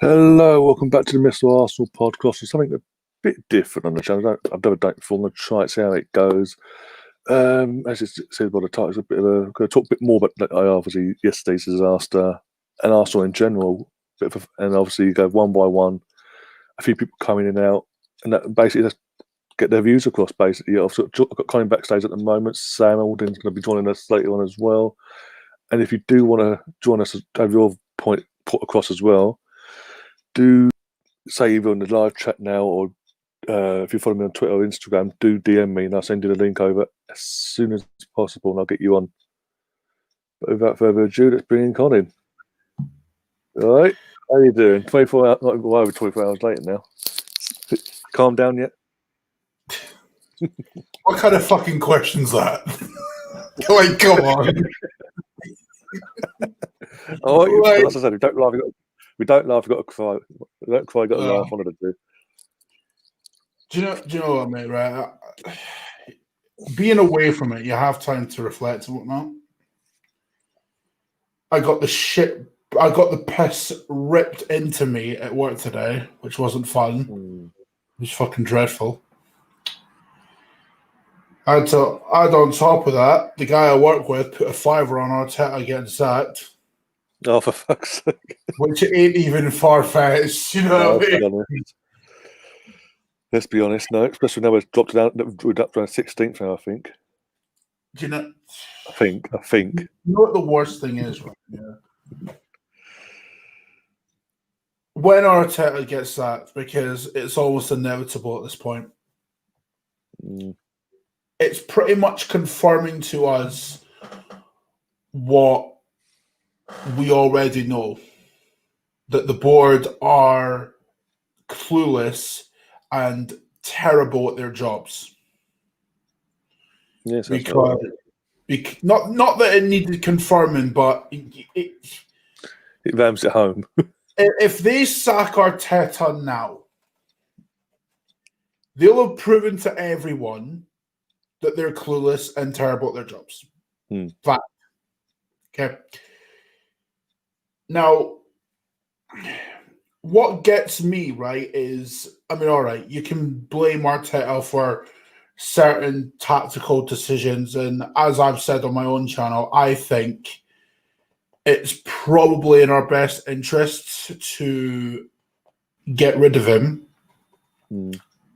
Hello, welcome back to the Mr. Arsenal podcast. It's something a bit different on the channel. I've never done it before. I'm going to try it, see how it goes. As it says by the title, it's I'm going to talk a bit more about obviously yesterday's disaster and Arsenal in general. And obviously you go one by one, a few people coming in and out, and that basically just get their views across. Basically, I've got Colin backstage at the moment. Sam Alden's going to be joining us later on as well. And if you do want to join us, have your point put across as well, do say either on the live chat now or if you follow me on Twitter or Instagram, do DM me and I'll send you the link over as soon as possible and I'll get you on. But without further ado, let's bring in Colin. All right, how you doing? 24 hours, not over 24 hours later now. Calm down yet? What kind of fucking question's that? Like, come on. As I said, we don't laugh. We don't laugh. We've got to cry. We don't cry. We've got to laugh. One of the two. Do you know what, mate? Right, being away from it, you have time to reflect and whatnot. I got the piss ripped into me at work today, which wasn't fun. It was fucking dreadful. I had to add on top of that, the guy I work with put a fiver on Arteta getting sacked. Oh, for fuck's sake. Which ain't even far-fetched, you know what I mean? Let's be honest, no. Especially now we've dropped it down. We're up to 16th now, I think. Do you know? I think. You know what the worst thing is, right? Yeah. When Arteta gets sacked, because it's almost inevitable at this point, it's pretty much confirming to us what we already know, that the board are clueless and terrible at their jobs. Yes, because not that it needed confirming, but it rams it home. If they sack Arteta now, they'll have proven to everyone that they're clueless and terrible at their jobs. Fact. Okay. Now, what gets me, right, is, I mean, all right, you can blame Arteta for certain tactical decisions, and as I've said on my own channel, I think it's probably in our best interests to get rid of him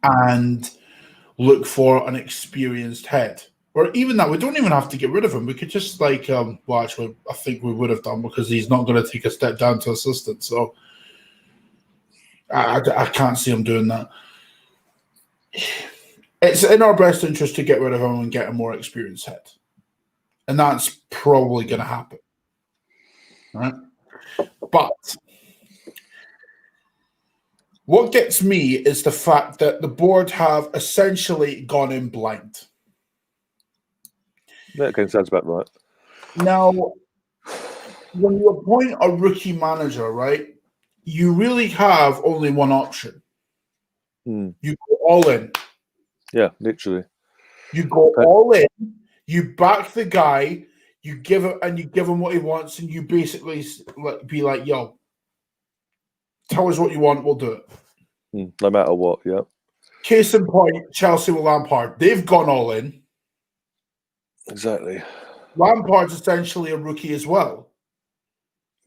and look for an experienced head. Or even that, we don't even have to get rid of him. We could just well, actually, I think we would have done, because he's not going to take a step down to assistant. So I can't see him doing that. It's in our best interest to get rid of him and get a more experienced head. And that's probably going to happen. Right? But what gets me is the fact that the board have essentially gone in blind. That kind of sounds about right. Now, when you appoint a rookie manager, right, you really have only one option. You go all in. Yeah, literally. You go all in. You back the guy. You give him what he wants, and you basically be like, "Yo, tell us what you want. We'll do it, no matter what." Yeah. Case in point, Chelsea with Lampard. They've gone all in. Exactly. Lampard's essentially a rookie as well.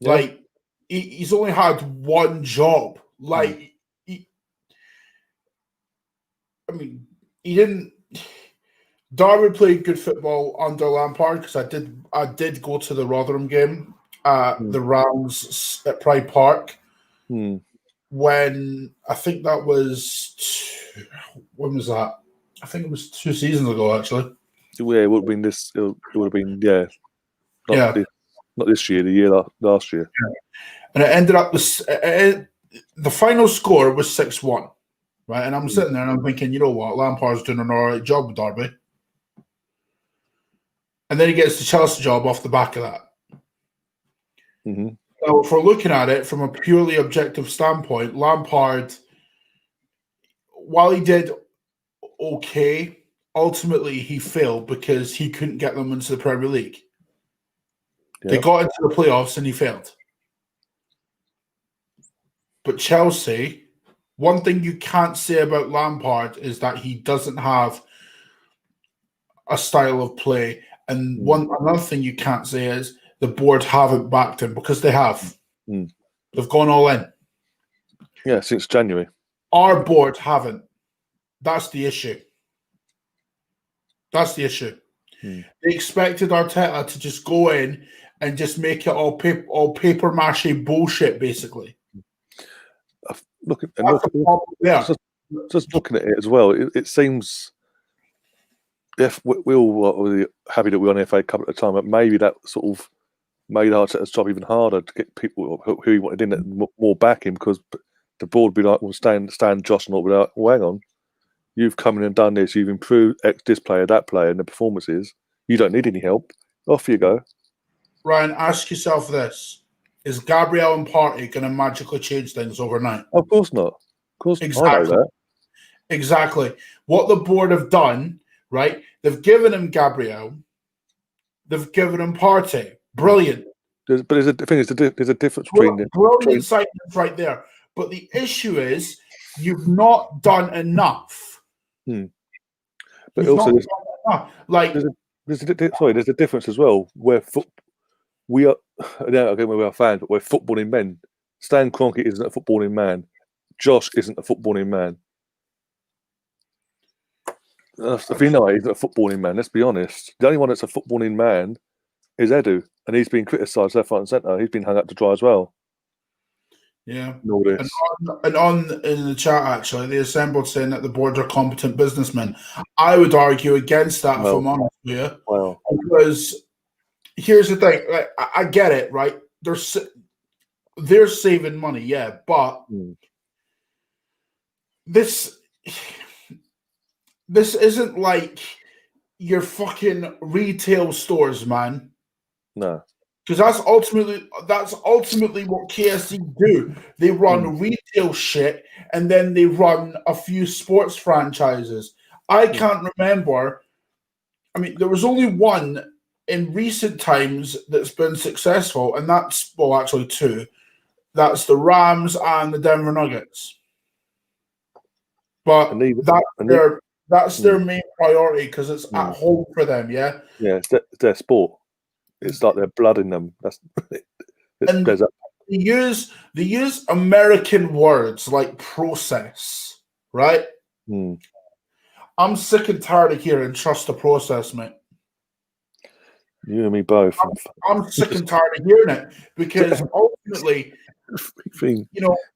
Yeah. Like, he's only had one job. Like, he didn't. Darwin played good football under Lampard, because I did go to the Rotherham game at the Rams at Pride Park when I think that was, when was that? I think it was 2 seasons ago, actually. Yeah, it would have been this. It would have been not this year. The year last year. Yeah. And it ended up with the final score was 6-1, right? And I'm sitting there and I'm thinking, you know what, Lampard's doing an all right job with Derby. And then he gets the Chelsea job off the back of that. So if we're looking at it from a purely objective standpoint, Lampard, while he did okay, ultimately he failed because he couldn't get them into the Premier League. They got into the playoffs and he failed. But Chelsea, one thing you can't say about Lampard is that he doesn't have a style of play. And another thing you can't say is the board haven't backed him, because they have. They've gone all in. Yeah, since January. Our board haven't. That's the issue. That's the issue. They expected Arteta to just go in and just make it all paper mache bullshit, basically. Just looking at it as well, it seems if we all were happy that we won the FA Cup at the time, but maybe that sort of made Arteta's job even harder to get people who he wanted in it more back him, because the board would be like, well, stand Josh and all without, well, hang on, you've come in and done this, you've improved this player, that player, and the performances. You don't need any help. Off you go. Ryan, ask yourself this. Is Gabriel and Partey going to magically change things overnight? Of course not. Of course, exactly. I know that. Exactly. What the board have done, right? They've given him Gabriel. They've given him Partey. Brilliant. There's a difference between brilliant signings right there. But the issue is you've not done enough. But also, there's a difference as well. Where we are now again, we are fans, but we're footballing men. Stan Kroenke isn't a footballing man. Josh isn't a footballing man. If you know, he's not a footballing man. Let's be honest. The only one that's a footballing man is Edu, and he's been criticised left, right, and centre. He's been hung up to dry as well. Yeah. And all this. And on in the chat, actually, they assembled saying that the board are competent businessmen. I would argue against that, if I'm honest with you. Wow. Because here's the thing. Like, I get it, right? They're saving money, yeah, but this isn't like your fucking retail stores, man. No. Because that's ultimately what KSC do. They run retail shit, and then they run a few sports franchises. I can't remember. I mean, there was only one in recent times that's been successful, and that's, well, actually two. That's the Rams and the Denver Nuggets. But that's their main priority, because it's at home for them, yeah? Yeah, it's their sport. It's like their blood in them. They use American words like process, right? I'm sick and tired of hearing trust the process, mate. You and me both. I'm sick and tired of hearing it, because ultimately,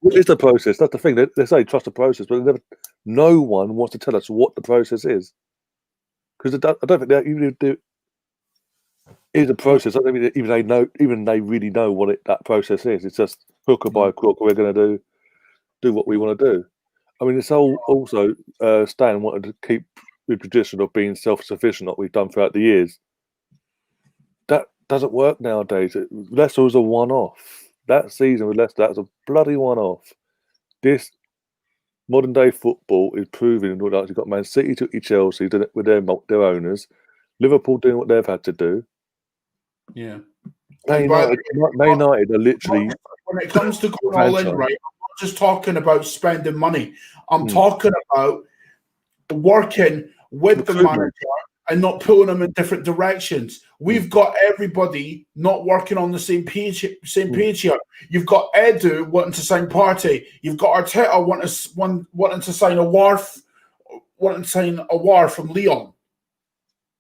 what is the process? That's the thing. They say trust the process, but no one wants to tell us what the process is, because I don't think they even do. Is a process. I don't think even they really know what that process is. It's just hook or by crook. We're going to do what we want to do. I mean, it's also Stan wanted to keep the tradition of being self-sufficient, like we've done throughout the years. That doesn't work nowadays. Leicester was a one-off. That season with Leicester, that was a bloody one-off. This modern day football is proving that you've got Man City took you Chelsea doing it with their owners, Liverpool doing what they've had to do. Yeah. Man United are literally. When it comes to going all in, right? I'm not just talking about spending money. I'm talking about working with the manager and not pulling them in different directions. We've got everybody not working on the same page here. You've got Edu wanting to sign Partey. You've got Arteta wanting to sign a War from Lyon.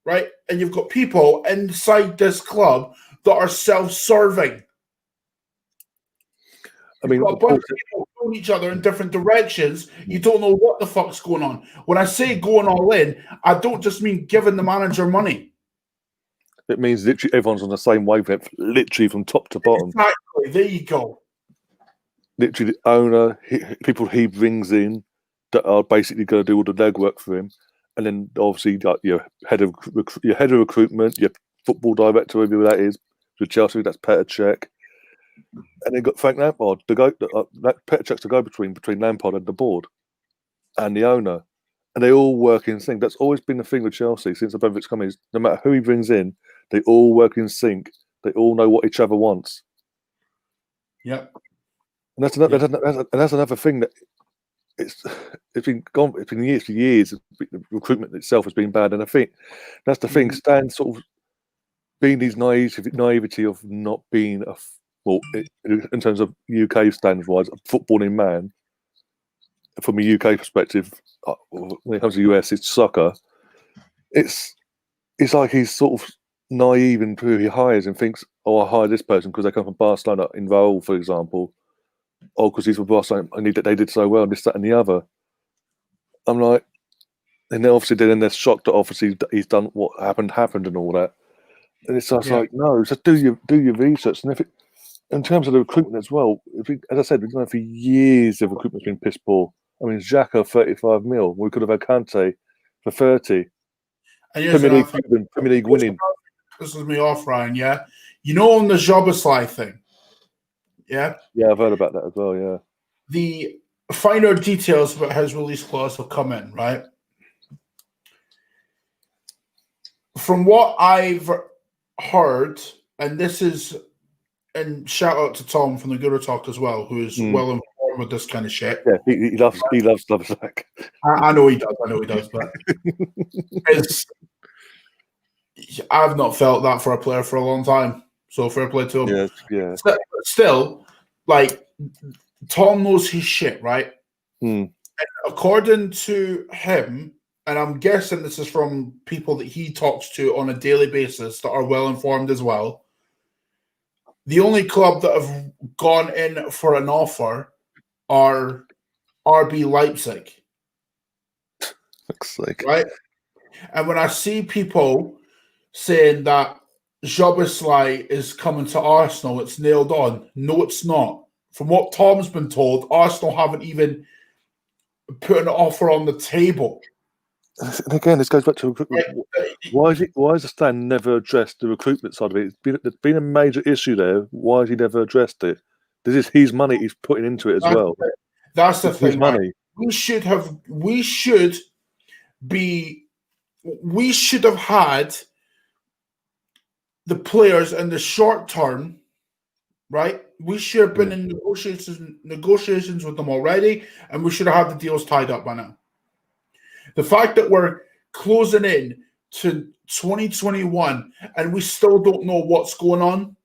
Right? And you've got people inside this club that are self-serving. I mean, a bunch of people pulling each other in different directions. You don't know what the fuck's going on. When I say going all in, I don't just mean giving the manager money. It means literally everyone's on the same wavelength, literally from top to bottom. Exactly. There you go. Literally, the owner, people he brings in that are basically going to do all the legwork for him. And then obviously your head of recruitment, your football director, whoever that is, with Chelsea, that's Petr Cech. And then got Frank Lampard to go. Petr Cech's to go between Lampard and the board and the owner, and they all work in sync. That's always been the thing with Chelsea since Abramovich come in. No matter who he brings in, they all work in sync. They all know what each other wants. Yep. And that's another thing that it's been gone. It's been years for years. The recruitment itself has been bad, and I think that's the thing. Stan sort of being these naivety of not being in terms of UK standards wise, a footballing man. From a UK perspective, when it comes to US, it's soccer. It's like he's sort of naive in who he hires and thinks, "Oh, I hire this person because they come from Barcelona in Raul, for example, or because he's from Barcelona and they did so well, this, that, and the other." I'm like, and then obviously they're shocked that obviously he's done what happened and all that, and it's just like, no, just do your research. And in terms of the recruitment as well, as I said, we've known for years the recruitment's been piss poor. I mean, Xhaka 35 mil. We could have had Kante for 30. Premier League winning. This is me off, Ryan. Yeah, you know, on the Szoboszlai thing. Yeah, I've heard about that as well. Yeah, the finer details about his release clause have come in, right? From what I've heard, and this is, and shout out to Tom from the Guru Talk as well, who is well informed with this kind of shit. Yeah, he loves Szoboszlai. I know he does, but I've not felt that for a player for a long time. So fair play to him. Yeah. Still, like, Tom knows his shit, right? And according to him, and I'm guessing this is from people that he talks to on a daily basis that are well informed as well, the only club that have gone in for an offer are RB Leipzig. Looks like. Right? And when I see people saying that Szoboszlai is coming to Arsenal, it's nailed on. No, it's not. From what Tom's been told, Arsenal haven't even put an offer on the table. And again, this goes back to recruitment. Why has the Stan never addressed the recruitment side of it? There's been a major issue there. Why has he never addressed it? This is his money he's putting into it as well. That's the thing. His money. We should have had the players in the short term, right? We should have been in negotiations with them already, and we should have had the deals tied up by now. The fact that we're closing in to 2021 and we still don't know what's going on,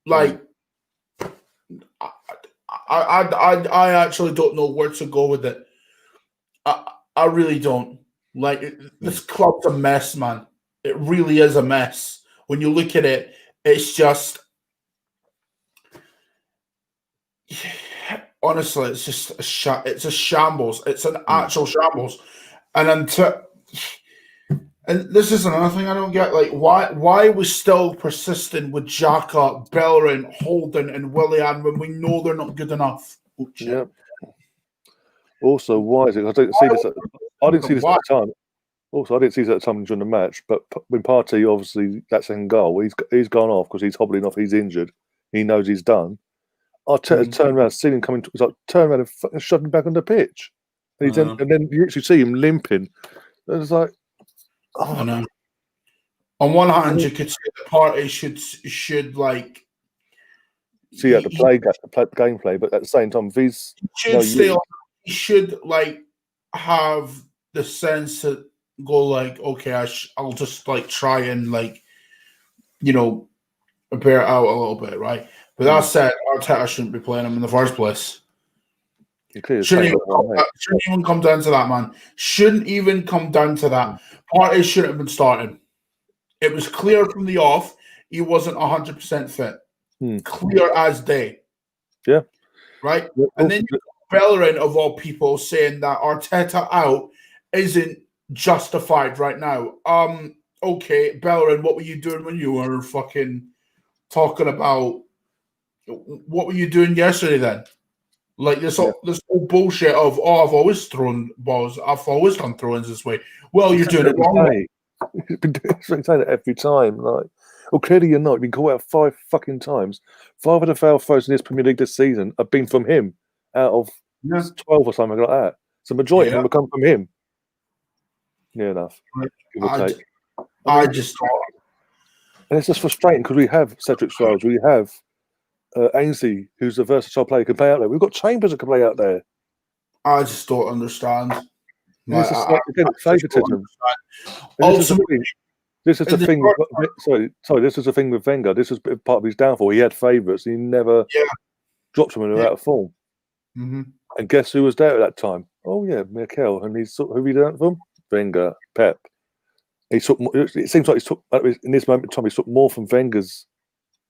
like, I actually don't know where to go with it. I really don't. Like, this club's a mess, man. It really is a mess. When you look at it, it's just, honestly, it's just it's a shambles. It's an actual shambles. And this is another thing I don't get. Like, why are we still persisting with Xhaka, Bellerin, Holden, and Willian when we know they're not good enough? Yeah. Also, why is it? I didn't see this at the time. Also, I didn't see this at the time during the match. But when Partey, obviously, that second goal, he's gone off because he's hobbling off. He's injured. He knows he's done. I turned around, seen him coming. He's like, turn around and fucking shove him back on the pitch. And, and then you actually see him limping. And it's like, oh. I know. On one hand, you could say the Partey should like see at the gameplay, but at the same time, he should like have the sense to go like, okay, I'll just like try and like, you know, bear it out a little bit, right? But that said, Arteta shouldn't be playing him in the first place. Shouldn't even come down to that, man. Shouldn't even come down to that. Partey shouldn't have been starting. It was clear from the off he wasn't 100% fit. Clear as day. Yeah. Right? And then you got Bellerin, of all people, saying that Arteta out isn't justified right now. Okay, Bellerin, what were you doing when you were fucking talking about, what were you doing yesterday then? Like this whole bullshit of, I've always thrown balls. I've always done throw-ins this way. Well, you're doing it wrong. You've been saying it every time. Like, well, clearly you're not. You've been caught out 5 fucking times. 5 of the foul throws in this Premier League this season have been from him out of 12 or something like that. So majority of them have come from him. Near enough. I just thought. And it's just frustrating because we have Cedric Soares, we have Ainsley, who's a versatile player, can play out there. We've got Chambers that can play out there. I just don't understand. This is again favouritism. Ultimately, this is the thing. Sorry. This is the thing with Wenger. This was part of his downfall. He had favourites. He never dropped them when they were out of form. Mm-hmm. And guess who was there at that time? Oh yeah, Mikel. And who he learned from? Wenger, Pep. He took. It seems like in this moment in time, he took more from Wenger's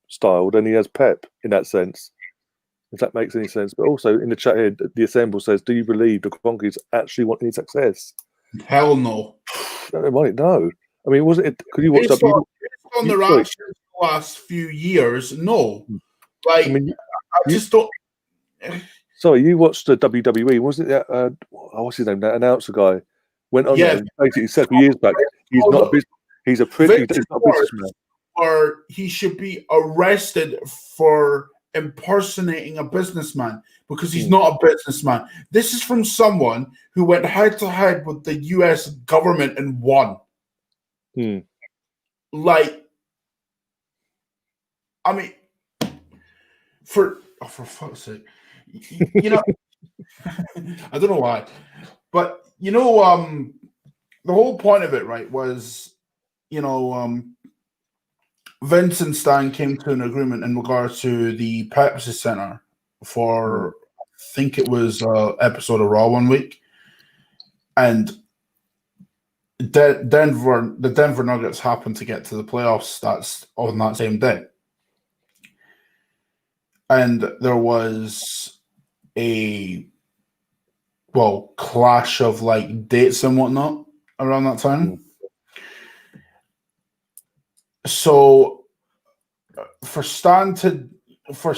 style than he has Pep in that sense. If that makes any sense. But also in the chat here, the Assemble says, "Do you believe the Kroenkes actually want any success?" Hell no. No. I mean, wasn't it? Could you watch based on their actions the last few years? No. Like, I mean, I just don't. Sorry, you watched the WWE. Wasn't it that? What's his name? That announcer guy went on there and basically said for years back, he's not a business. He's a prick. He's not a businessman. Or he should be arrested for impersonating a businessman because he's not a businessman. This is from someone who went head to head with the US government and won. Like, I mean, for fuck's sake, you know, I don't know why, but you know, the whole point of it, right, was, you know, Vince and Stan came to an agreement in regards to the Pepsi Center for, I think it was an episode of Raw one week, and the Denver Nuggets happened to get to the playoffs. That's on that same day, and there was a clash of like dates and whatnot around that time. So for Stan to rent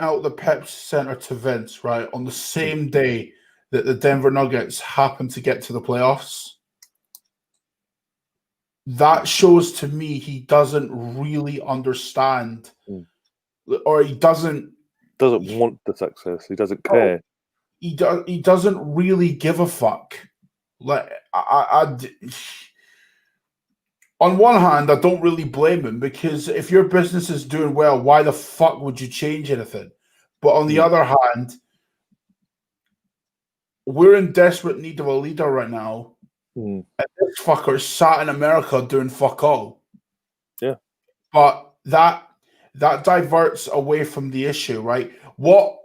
out the Pepsi Center to Vince, right, on the same day that the Denver Nuggets happened to get to the playoffs, that shows to me he doesn't really understand, or he doesn't want the success. He doesn't care. He doesn't really give a fuck. Like, on one hand, I don't really blame him, because if your business is doing well, why the fuck would you change anything? But on the other hand, we're in desperate need of a leader right now. And this fucker's sat in America doing fuck all. Yeah. But that diverts away from the issue, right? What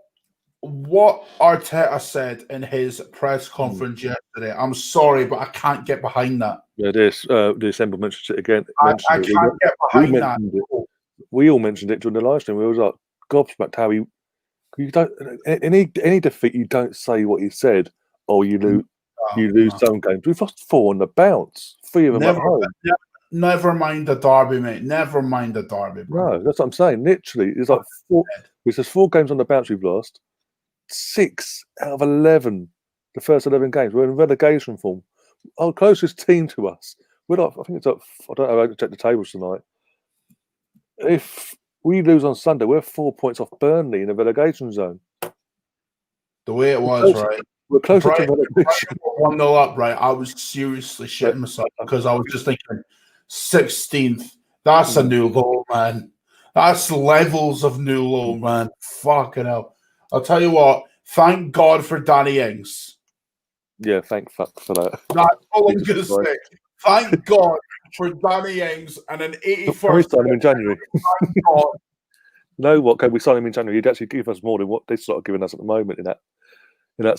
Arteta said in his press conference yesterday, I'm sorry, but I can't get behind that. Yeah, it is. The Assemble mentioned it again. I can't get behind that. We all mentioned it during the live stream. We was like gobsmacked how you don't any defeat. You don't say what he said, or you lose some games. We've lost 4 on the bounce, 3 of them at home. Never mind the derby, mate. Never mind the derby, bro. No, that's what I'm saying. Literally, it's like 4. There's 4 games on the bounce we've lost. 6 out of 11, the first 11 games. We're in relegation form. Our closest team to us. We're like, I think it's like, I don't know how to check the tables tonight. If we lose on Sunday, we're 4 points off Burnley in the relegation zone. The way it was, right? We're closer to relegation. 1-0 up, right? I was seriously shitting myself because I was just thinking, 16th. That's a new low, man. That's levels of new low, man. Fucking hell. I'll tell you what, thank God for Danny Ings. Yeah, thank fuck for that. That's all I'm going to say. Thank God for Danny Ings and an 81st. We signed him in January. Thank God. No, what can we sign him in January? He'd actually give us more than what they're sort of giving us at the moment in that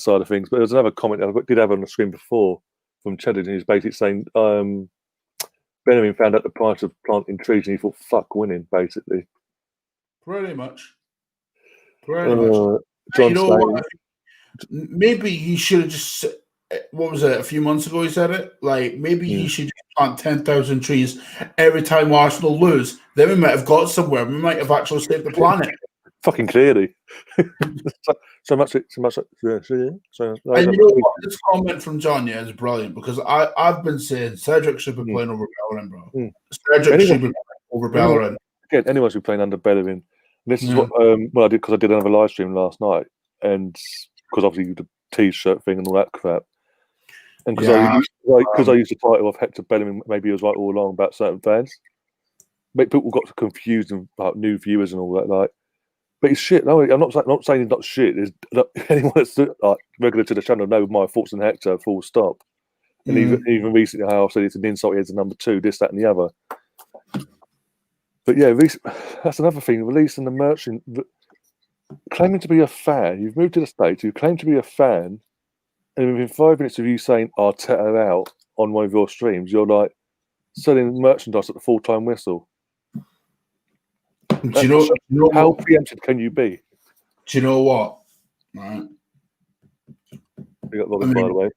side of things. But there was another comment I did have on the screen before from Cheddar, and he's basically saying Benjamin found out the price of planting trees and he thought, fuck winning, basically. Pretty much. John, you know what? Maybe he should have just, what was it, a few months ago he said it? Like, maybe he should just plant 10,000 trees every time Arsenal lose. Then we might have got somewhere. We might have actually saved the planet. Fucking clearly. so much. And you know what? This comment from John is brilliant, because I've been saying Cedric should be playing over Bellerin, bro. Cedric should be playing over Bellerin. Again, anyone should be playing under Bellerin. This is what I did, because I did another live stream last night, and because obviously the T-shirt thing and all that crap, and because I used the title of Hector Bellerin, maybe he was right all along about certain fans. make people got confused about new viewers and all that. Like, but it's shit. No, I'm not saying it's not shit. There's anyone that's like regular to the channel know my thoughts on Hector. Full stop. And even recently, how I said it's an insult. He's a number 2. This, that, and the other. But yeah, that's another thing. Releasing the merchant, claiming to be a fan. You've moved to the States. You claim to be a fan, and within 5 minutes of you saying Arteta out on one of your streams, you're like selling merchandise at the full-time whistle. Do you know how preempted can you be? Do you know what? Right. We got Robin, by the way.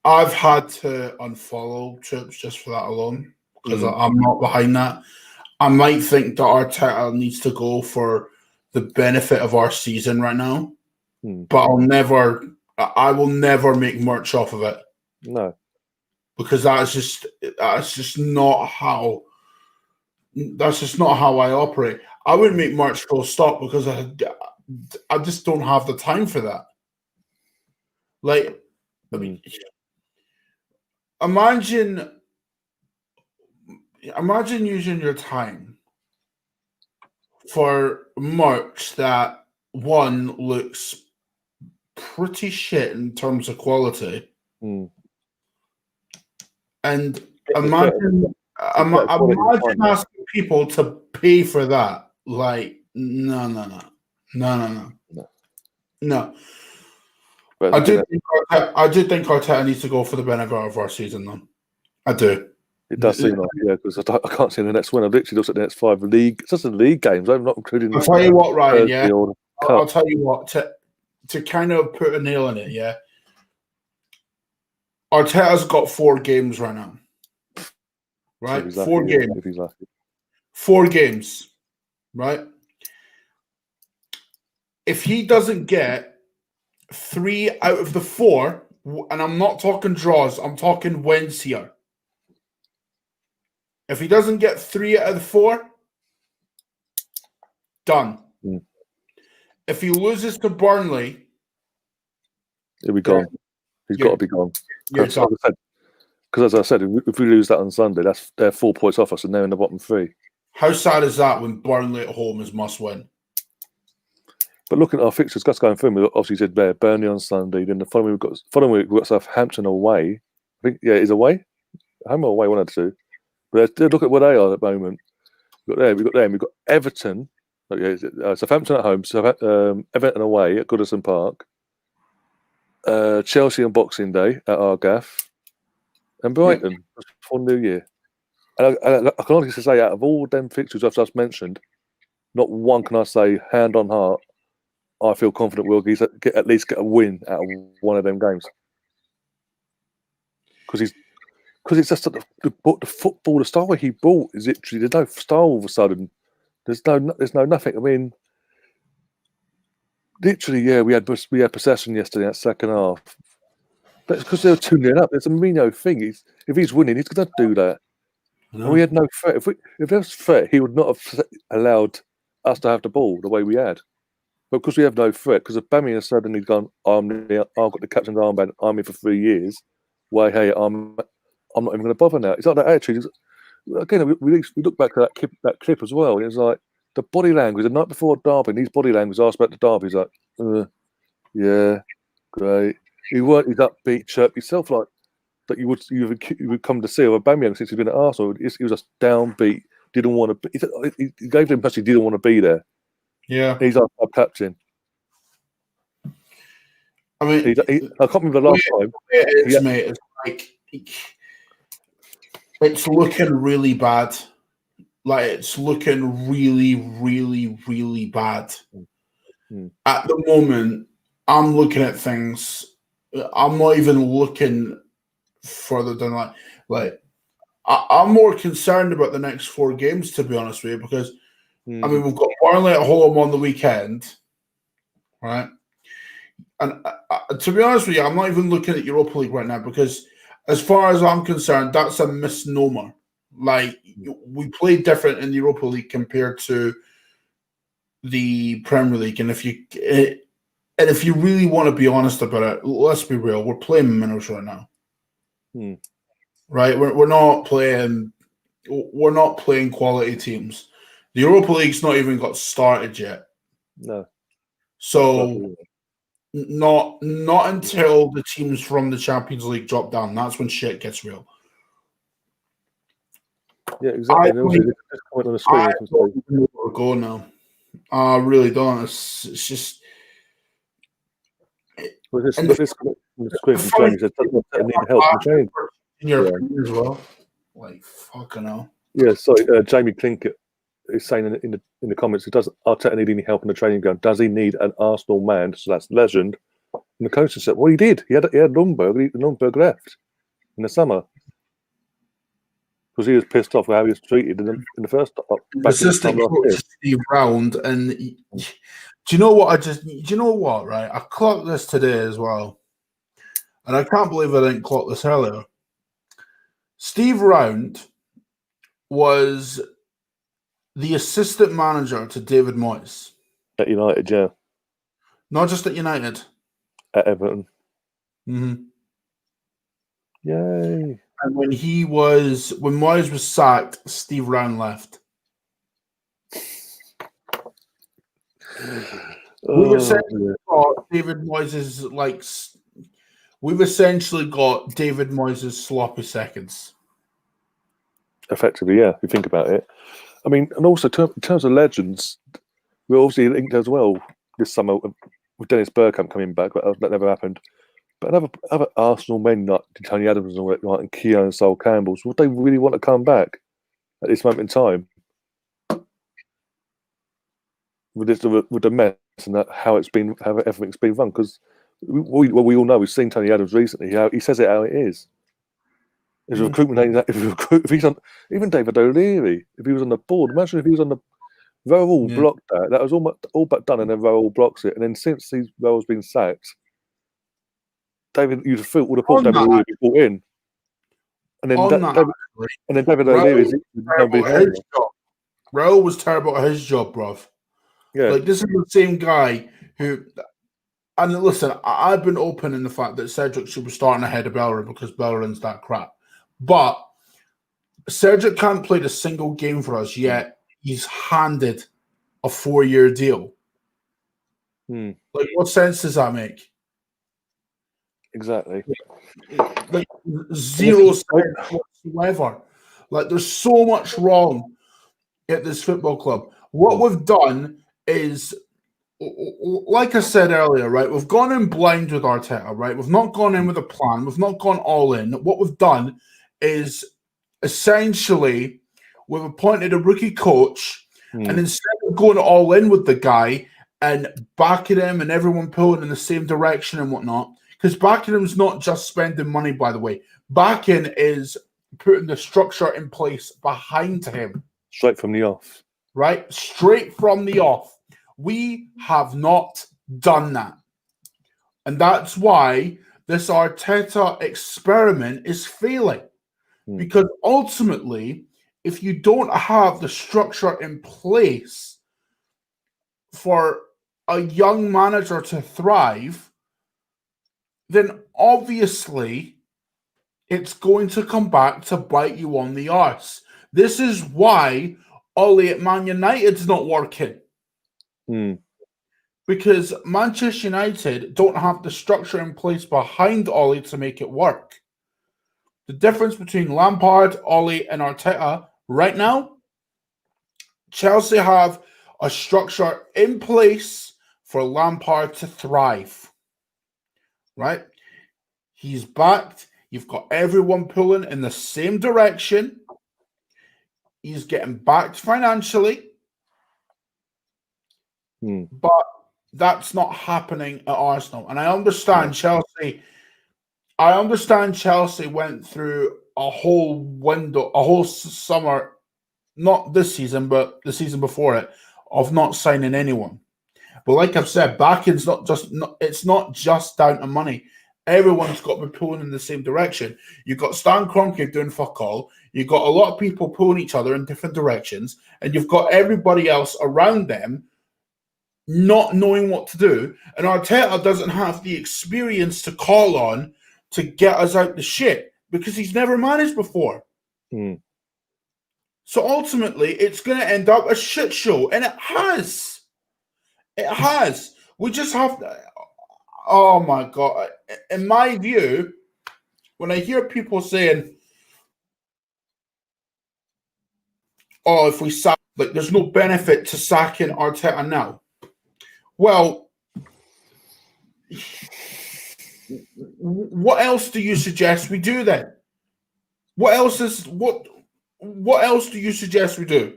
I've had to unfollow Chips just for that alone because I'm not behind that. I might think that Arteta needs to go for the benefit of our season right now, but I will never make merch off of it. No, because that's just not how I operate. I wouldn't make merch full stop because I just don't have the time for that. Like, I mean, imagine using your time for merch that one looks pretty shit in terms of quality, and imagine asking people to pay for that. Like, no. I do think Arteta needs to go for the benefit of our season, though. I do. It does seem like, yeah, because I can't see the next one. I've literally looked at the next 5 league. It's just the league games. I'm not including. I'll tell you what, Ryan. Yeah, I'll tell you what. To kind of put a nail in it, yeah. Arteta's got 4 games right now. Right, 4 games. If he's lucky. 4 games, right? If he doesn't get 3 out of the 4, and I'm not talking draws, I'm talking wins here. If he doesn't get 3 out of the 4, done. If he loses to Burnley, he'll be gone. He's got to be gone. Because as I said, if we lose that on Sunday, they're 4 points off us, and they're in the bottom 3. How sad is that when Burnley at home is must win? But looking at our fixtures, just going through, we obviously said Burnley on Sunday. Then the following week we've got Southampton away. I think is away, home or away, one of the 2. But look at where they are at the moment. We've got them. We've got Everton. Southampton at home. Everton away at Goodison Park. Chelsea on Boxing Day at Argath, and Brighton before New Year. And I can honestly say, out of all them fixtures I've just mentioned, not one can I say, hand on heart, I feel confident we'll at least get a win out of one of them games. Because it's just the football, the style he brought is literally, there's no style all of a sudden. There's no nothing. I mean, literally, yeah, we had possession yesterday in that second half. But it's because they were 2-0 up. It's a Mourinho thing. If he's winning, he's going to do that. And we had no threat. If there was threat, he would not have allowed us to have the ball the way we had. But because we have no threat, because Aubameyang has suddenly gone, I've got the captain's armband, I'm here for 3 years. Why, hey, I'm not even going to bother now. It's like that attitude. Again, we look back at that clip as well. And it was like the body language the night before Derby. And these body language asked about the Derby. He's like, yeah, great. He's upbeat, chirp yourself like that. You would come to see Aubameyang since he's been at Arsenal. He was just downbeat. Didn't want to. He gave the impression he didn't want to be there. Yeah, he's our captain. I mean, I can't remember the last time. It is, mate. It's like it's looking really bad. Like it's looking really, really, really bad. At the moment, I'm looking at things. I'm not even looking further than like I'm more concerned about the next 4 games, to be honest with you, because I mean we've got Burnley at home on the weekend, right? And to be honest with you, I'm not even looking at Europa League right now because, as far as I'm concerned, that's a misnomer. Like we play different in the Europa League compared to the Premier League, and if you really want to be honest about it, let's be real. We're playing minnows right now, right? We're not playing we're not playing quality teams. The Europa League's not even got started yet. No. So not until the teams from the Champions League drop down. That's when shit gets real. Yeah, exactly. And also, just comment on the screen. I don't even know where we're going now. I really don't. It's just. Well, this comment on the screen from Jamie says, doesn't need help in the training. In your opinion as well. Like, fucking hell. Yeah, sorry, Jamie Clinkett is saying in the comments, does Arteta need any help in the training ground? Does he need an Arsenal man? So that's legend. And the coach said, well, he did. He had Lundberg. Lundberg left in the summer because he was pissed off with how he was treated in the first. Assistant coach Steve Round, and do you know what? Do you know what? Right, I clocked this today as well, and I can't believe I didn't clock this earlier. Steve Round was the assistant manager to David Moyes at United, yeah, not just at United, at Everton. Mm-hmm. Yay! And when Moyes was sacked, Steve Round left. We've essentially got David Moyes' we've essentially got David Moyes' sloppy seconds. Effectively, yeah. If you think about it, I mean, and also in terms of legends, we're obviously linked as well this summer with Dennis Bergkamp coming back, but that never happened. But other Arsenal men like Tony Adams and all that, like, and Keown and Sol Campbell's, would they really want to come back at this moment in time? With the mess and how everything's been run, because we all know, we've seen Tony Adams recently. How he says it how it is. His recruitment, if he's on, even David O'Leary, if he was on the board, imagine if he was on the Raul blocked that. That was all but done, and then Raul blocks it. And then since Raul's been sacked, David, would have thought David O'Leary would be brought in, and then David O'Leary Raul was terrible at his job, bruv. Yeah, like this is the same guy who. And listen, I've been open in the fact that Cedric should be starting ahead of Bellerin because Bellerin's that crap. But Cedric can't play a single game for us yet. He's handed a 4-year deal. Like, what sense does that make? Exactly. Like, zero sense whatsoever. Like, there's so much wrong at this football club. What we've done is, like I said earlier, right, we've gone in blind with Arteta, right? We've not gone in with a plan. We've not gone all in. What we've done is essentially we've appointed a rookie coach, and instead of going all in with the guy and backing him and everyone pulling in the same direction and whatnot, because backing him is not just spending money, by the way. Backing is putting the structure in place behind him. Straight from the off. Right? Straight from the off. We have not done that. And that's why this Arteta experiment is failing. Because ultimately, if you don't have the structure in place for a young manager to thrive, then obviously it's going to come back to bite you on the arse. This is why Ole at Man United's not working. Because Manchester United don't have the structure in place behind Ole to make it work. The difference between Lampard, Ole, and Arteta right now, Chelsea have a structure in place for Lampard to thrive. Right? He's backed. You've got everyone pulling in the same direction. He's getting backed financially. But that's not happening at Arsenal. And I understand Chelsea. I understand Chelsea went through a whole window, a whole summer, not this season, but the season before it, of not signing anyone. But like I've said, backing's it's not just down to money. Everyone's got to be pulling in the same direction. You've got Stan Kroenke doing fuck all. You've got a lot of people pulling each other in different directions. And you've got everybody else around them not knowing what to do. And Arteta doesn't have the experience to call on to get us out the shit because he's never managed before. So ultimately, it's going to end up a shit show, and it has. It has. We just have to. Oh my God! In my view, when I hear people saying, "Oh, if we sack, like, there's no benefit to sacking Arteta now," well, what else do you suggest we do then? What else do you suggest we do?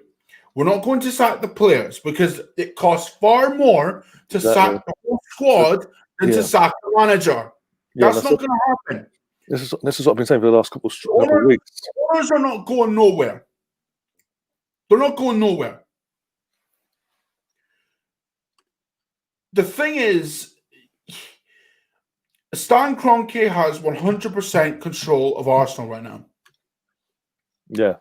We're not going to sack the players because it costs far more to sack the whole squad than to sack the manager. That's not going to happen. This is what I've been saying for the last couple of weeks. Owners are not going nowhere. They're not going nowhere. The thing is, Stan Kroenke has 100% control of Arsenal right now. Yeah.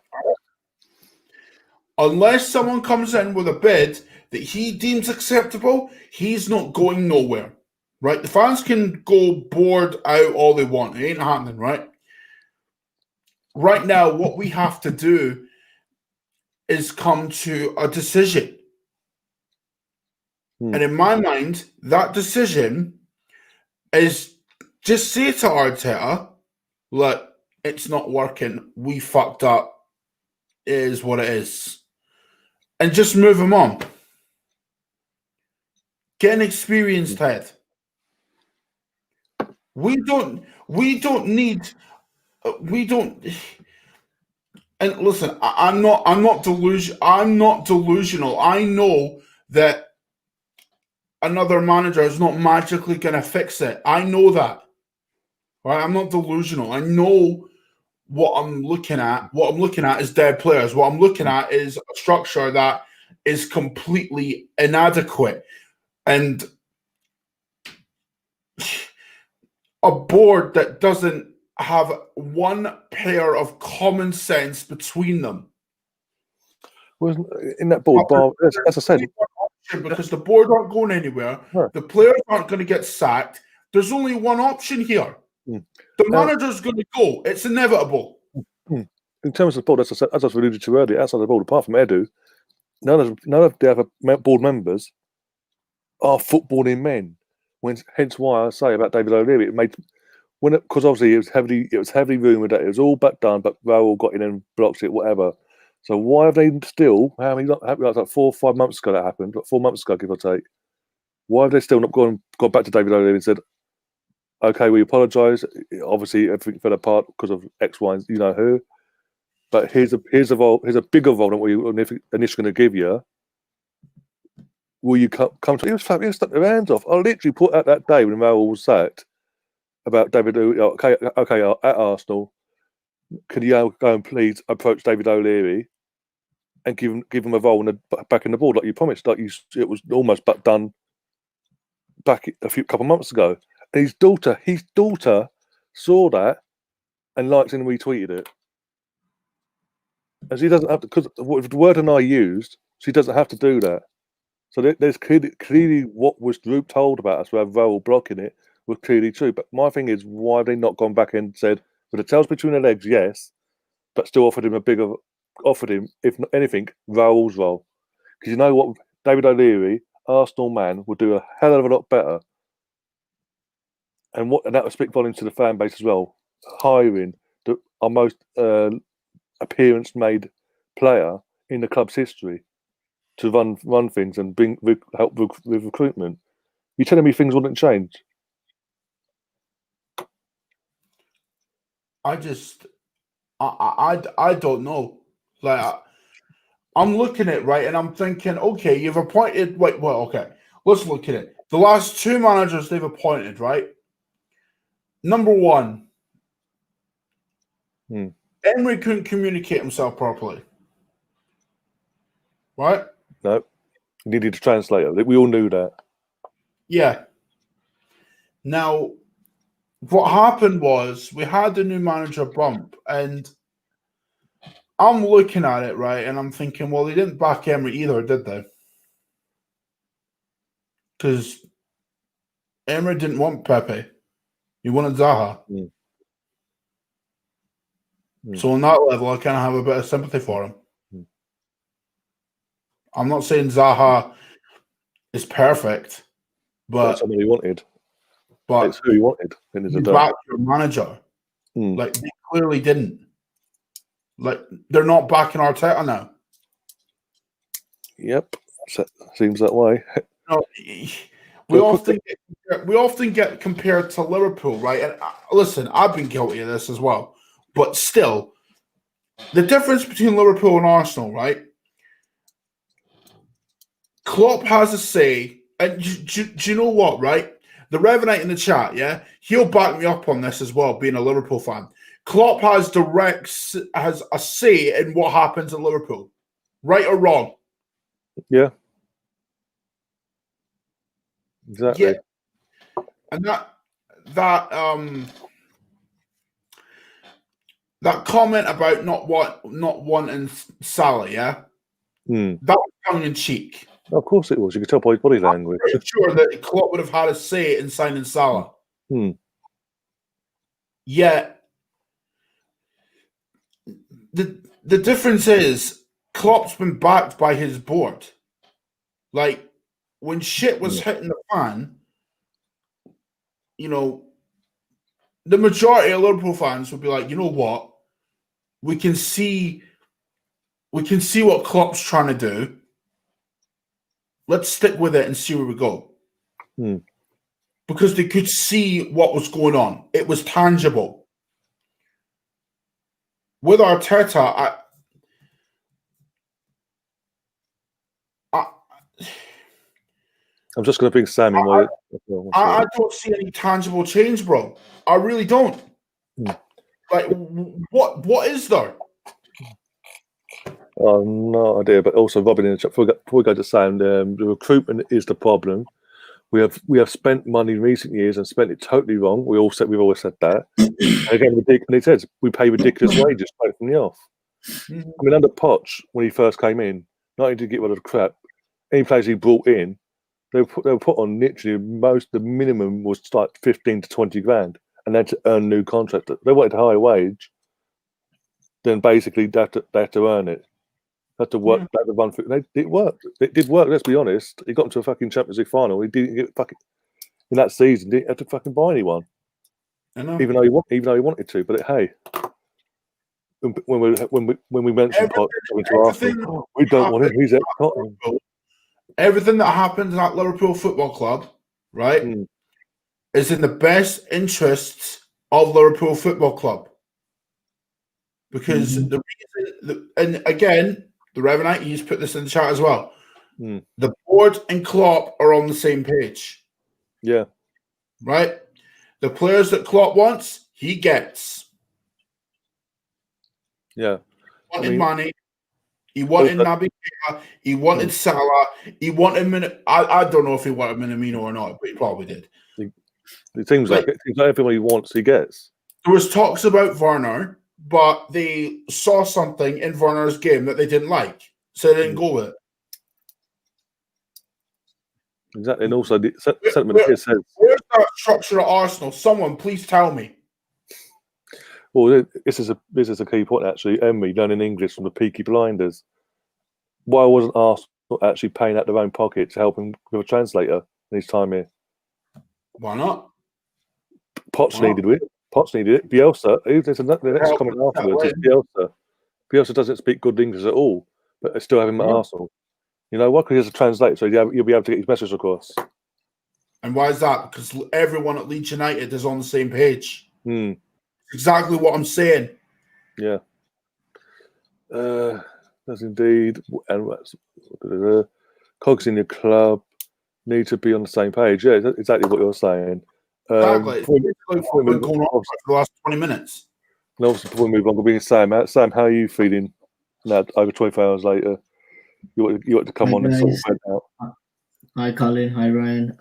Unless someone comes in with a bid that he deems acceptable, he's not going nowhere. Right? The fans can go bored out all they want. It ain't happening, right? Right now, what we have to do is come to a decision. And in my mind, that decision is just say to Arteta, look, it's not working. We fucked up. It is what it is. And just move him on. Get an experienced head. We don't need. And listen, I'm not delusional. I know that another manager is not magically going to fix it. I know that. Right? I'm not delusional. I know what I'm looking at. What I'm looking at is dead players. What I'm looking at is a structure that is completely inadequate. And a board that doesn't have one pair of common sense between them. Well, in that board, as I said, because the board aren't going anywhere, the players aren't going to get sacked. There's only one option here. The manager's going to go. It's inevitable. In terms of the board, as I alluded to earlier, outside the board, apart from Edu, none of the other board members are footballing men. Hence why I say about David O'Leary, because obviously it was heavily rumoured that it was all but done, but Raul got in and blocked it, whatever. So why have they still? How many? Like 4 or 5 months ago that happened, but 4 months ago, give or take. Why have they still not gone back to David O'Leary and said, "Okay, we apologise. Obviously, everything fell apart because of X, Y, and you know who. But here's a bigger role than what we were initially going to give you. Will you come to?" He was stuck their hands off. I literally put out that day when Raul was sacked about David. Okay, at Arsenal, could you go and please approach David O'Leary and give him a role back in the board like you promised, it was almost but done back a couple of months ago. And his daughter saw that and liked and retweeted it. And she doesn't have to, because the word and I used, she doesn't have to do that. So there's clearly what was group told about us, where Raul blocking it was clearly true. But my thing is, why have they not gone back and said, with the tails between their legs, yes, but still offered him, if not anything, Raul's role? Because you know what, David O'Leary, Arsenal man, would do a hell of a lot better. And that would speak volumes to the fan base as well. Hiring our most appearance-made player in the club's history to run things and help with recruitment. You're telling me things wouldn't change? I don't know. Like, I'm looking at it, right, and I'm thinking, okay, you've appointed. Okay, let's look at it. The last 2 managers they've appointed, right? Number one, Emery couldn't communicate himself properly, right? No, he needed a translator. We all knew that. Yeah. Now, what happened was we had the new manager bump, and I'm looking at it, right, and I'm thinking, well, they didn't back Emery either, did they? Because Emery didn't want Pepe. He wanted Zaha. So on that level, I kind of have a bit of sympathy for him. I'm not saying Zaha is perfect, But it's but somebody he wanted. It's who he wanted. you backed your manager. Hmm. Like, they clearly didn't. Like, they're not backing Arteta now. Yep, seems that way. No, we often get compared to Liverpool, right? And listen, I've been guilty of this as well. But still, the difference between Liverpool and Arsenal, right? Klopp has a say, and do you know what, right? The Revenant in the chat, yeah, he'll back me up on this as well, being a Liverpool fan. Klopp has a say in what happens at Liverpool, right or wrong. Yeah, exactly. Yeah. And that comment about not wanting Salah, yeah, that was tongue in cheek. Of course it was. You could tell by his body language. I'm pretty sure that Klopp would have had a say in signing Salah. Yet the difference is Klopp's been backed by his board. Like, when shit was hitting the fan, you know, the majority of Liverpool fans would be like, you know what? We can see what Klopp's trying to do. Let's stick with it and see where we go. Because they could see what was going on. It was tangible. With Arteta, I'm just going to bring Sam in. I don't see any tangible change, bro. I really don't. Like, what is there? No idea. But also, Robin in the chat, before we go to Sam, the recruitment is the problem. We have spent money in recent years and spent it totally wrong. We've always said that. And again, and it says we pay ridiculous wages straight from the off. I mean, under Poch, when he first came in, not only did he get rid of the crap, any players he brought in, they were put on literally the minimum was like 15 to 20 grand, and then to earn a new contract. They wanted a higher wage, then basically they had to earn it. They had to work. They had to run through. It worked. It did work. Let's be honest. He got into a fucking Champions League final. He didn't get fucking in that season. Didn't have to fucking buy anyone. I know. Even though he wanted to. But hey, when we mentioned Poch coming to Arsenal, we don't want him. He's at Tottenham. Everything that happens at Liverpool Football Club, right, is in the best interests of Liverpool Football Club. Because the reason, and again, the Revenant, he's put this in the chat as well. The board and Klopp are on the same page. Yeah. Right? The players that Klopp wants, he gets. Yeah. He wanted money. He wanted Naby Keita. He wanted Salah. He wanted I don't know if he wanted Minamino or not, but he probably did. It seems like everyone he wants, he gets. There was talks about Werner, but they saw something in Werner's game that they didn't like, so they didn't go with it. Exactly, and also the sentiment here says, "Where's that structure at Arsenal? Someone, please tell me." Well, this is a key point actually. Emery learning English from the Peaky Blinders. Why wasn't Arsenal actually paying out their own pocket to help him with a translator in his time here? Why not? Poch needed it. Poch needed it. Bielsa. The next comment afterwards is Bielsa. Bielsa doesn't speak good English at all, but they still have him at Arsenal. You know why? Because he has a translator, so you'll be able to get his message across. And why is that? Because everyone at Leeds United is on the same page. Exactly what I'm saying. Yeah. That's indeed. And cogs in your club need to be on the same page. Yeah, that's exactly what you're saying. Exactly. We've been going on for the last 20 minutes. And obviously, before we move on, we'll bring Sam out. Sam, how are you feeling now, over 24 hours later? You want to come on and sort of vent out. Hi, Colin. Hi, Ryan.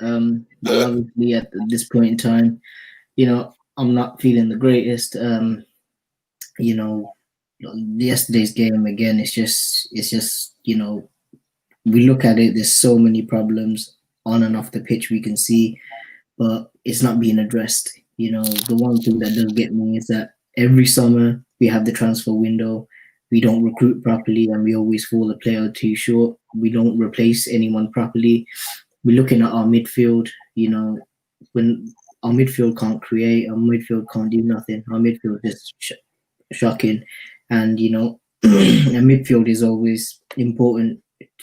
Obviously, at this point in time, I'm not feeling the greatest. Yesterday's game again. It's just we look at it. There's so many problems on and off the pitch we can see, but it's not being addressed. The one thing that does get me is that every summer we have the transfer window, we don't recruit properly, and we always fall a player or two short. We don't replace anyone properly. We're looking at our midfield, when our midfield can't create, our midfield can't do nothing. Our midfield is shocking, and a midfield is always important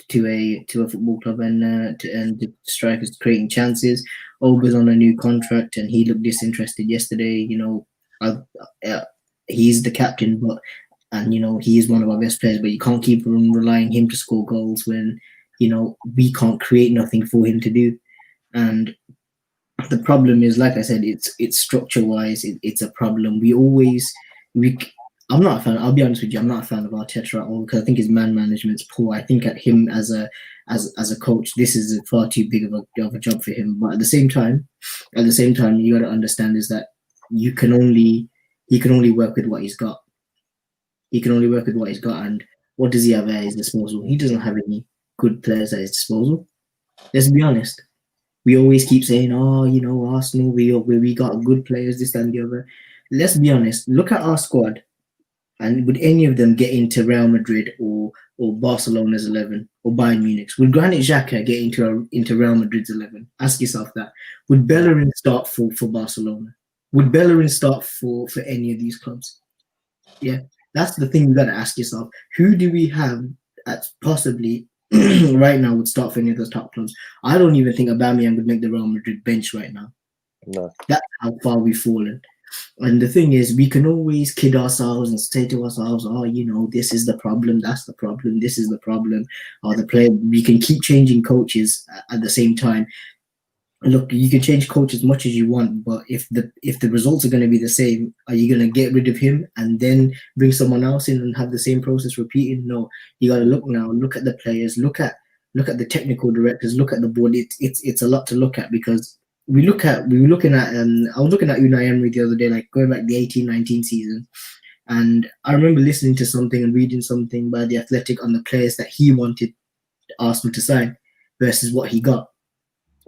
to a football club, and the strikers creating chances. Olga's on a new contract, and he looked disinterested yesterday. He's the captain, and he is one of our best players, but you can't keep on relying him to score goals when we can't create nothing for him to do. And the problem is, like I said, it's structure wise, it's a problem. I'm not a fan. I'll be honest with you. I'm not a fan of Arteta at all because I think his man management's poor. I think at him as a coach, this is far too big of a job for him. But at the same time, you got to understand is that he can only work with what he's got. He can only work with what he's got, and what does he have at his disposal? He doesn't have any good players at his disposal. Let's be honest. We always keep saying, Arsenal, we got good players, this and the other. Let's be honest. Look at our squad. And would any of them get into Real Madrid or Barcelona's 11 or Bayern Munich's? Would Granit Xhaka get into Real Madrid's 11? Ask yourself that. Would Bellerin start for Barcelona? Would Bellerin start for any of these clubs? Yeah, that's the thing you got to ask yourself. Who do we have that possibly right now would start for any of those top clubs? I don't even think Aubameyang would make the Real Madrid bench right now. No. That's how far we've fallen. And the thing is, we can always kid ourselves and say to ourselves, this is the problem, that's the problem, this is the problem. Or the player, we can keep changing coaches at the same time. Look, you can change coach as much as you want, but if the results are going to be the same, are you going to get rid of him and then bring someone else in and have the same process repeated? No, you got to look now. Look at the players. Look at the technical directors. Look at the board. It's a lot to look at because I was looking at Unai Emery the other day, like going back the 18-19 season, and I remember listening to something and reading something by The Athletic on the players that he wanted Arsenal to sign versus what he got.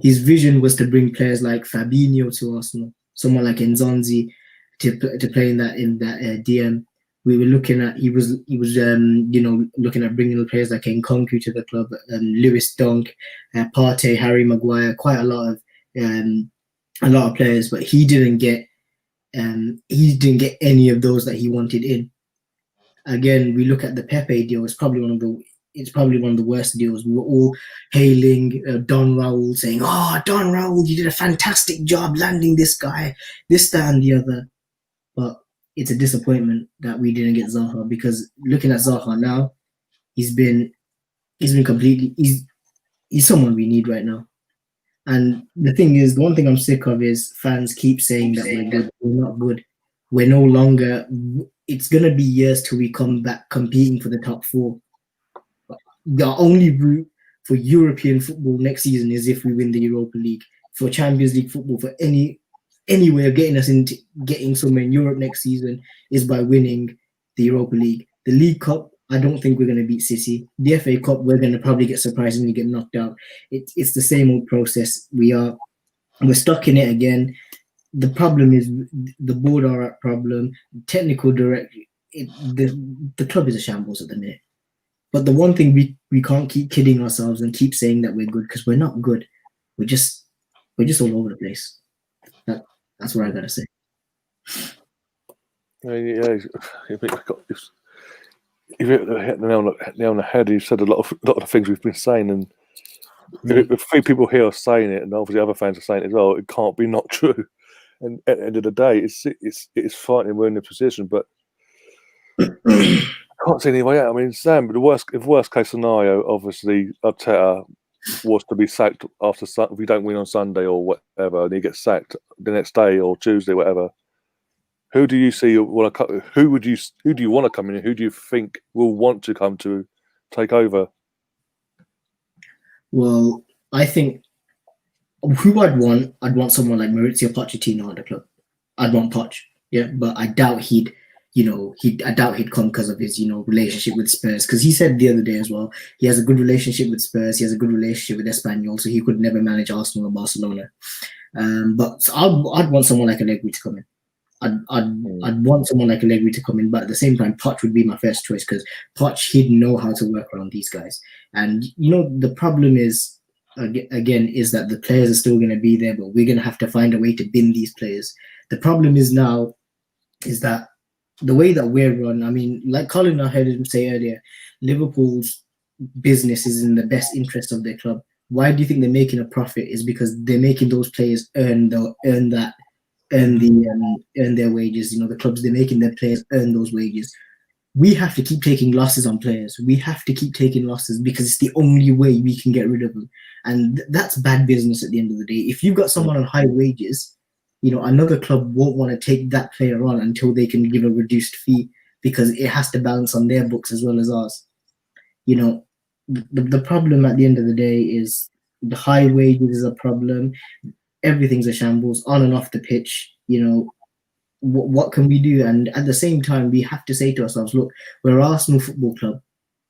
His vision was to bring players like Fabinho to Arsenal, someone like Nzonzi to play in that DM. We were looking at he was looking at bringing the players like Nkunku to the club, Lewis Dunk, Partey, Harry Maguire, quite a lot of players, but he didn't get any of those that he wanted in. Again, we look at the Pepe deal. It's probably one of the worst deals. We were all hailing Don Raul, saying, Don Raul, you did a fantastic job landing this guy, this, that, and the other. But it's a disappointment that we didn't get Zaha, because looking at Zaha now, he's been completely, he's someone we need right now. And the thing is, the one thing I'm sick of is fans keep saying that we're good. We're not good. We're no longer. It's going to be years till we come back competing for the top four. The only route for European football next season is if we win the Europa League. For Champions League football, for any way of getting us into getting somewhere in Europe next season is by winning the Europa League. The League Cup, I don't think we're going to beat City. The FA Cup, we're going to probably get surprisingly get knocked out. It's the same old process. We're stuck in it again. The problem is the board are at problem. Technical director, the club is a shambles at the minute. But the one thing we can't keep kidding ourselves and keep saying that we're good, because we're not good. We're just all over the place. That's what I gotta say. Yeah, if you hit the nail on the head, you said a lot of things we've been saying, and if three people here are saying it, and obviously other fans are saying it as well, it can't be not true. And at the end of the day, it's frightening we're in the position, but I can't see any way out. I mean, Sam, the worst case scenario, obviously, Arteta was to be sacked after if we don't win on Sunday or whatever, and he gets sacked the next day or Tuesday, whatever. Who do you see want to? Who do you want to come in? Who do you think will want to come to take over? Well, I think who I'd want someone like Maurizio Pochettino at the club. I'd want Poch, yeah, but I doubt he'd come because of his, relationship with Spurs. Because he said the other day as well, he has a good relationship with Spurs. He has a good relationship with Espanyol, so he could never manage Arsenal or Barcelona. But I'd want someone like Allegri to come in. I'd want someone like Allegri to come in, but at the same time, Poch would be my first choice because Poch, he'd know how to work around these guys. And the problem is, again, is that the players are still going to be there, but we're going to have to find a way to bin these players. The problem is now is that the way that we're run. I mean, like Colin, I heard him say earlier, Liverpool's business is in the best interest of their club. Why do you think they're making a profit? Is because they're making those players earn their wages. The clubs, they're making their players earn those wages. We have to keep taking losses on players. We have to keep taking losses because it's the only way we can get rid of them. And that's bad business at the end of the day. If you've got someone on high wages, another club won't want to take that player on until they can give a reduced fee because it has to balance on their books as well as ours. The problem at the end of the day is the high wages is a problem. Everything's a shambles on and off the pitch. What can we do? And at the same time, we have to say to ourselves, look, we're Arsenal Football Club.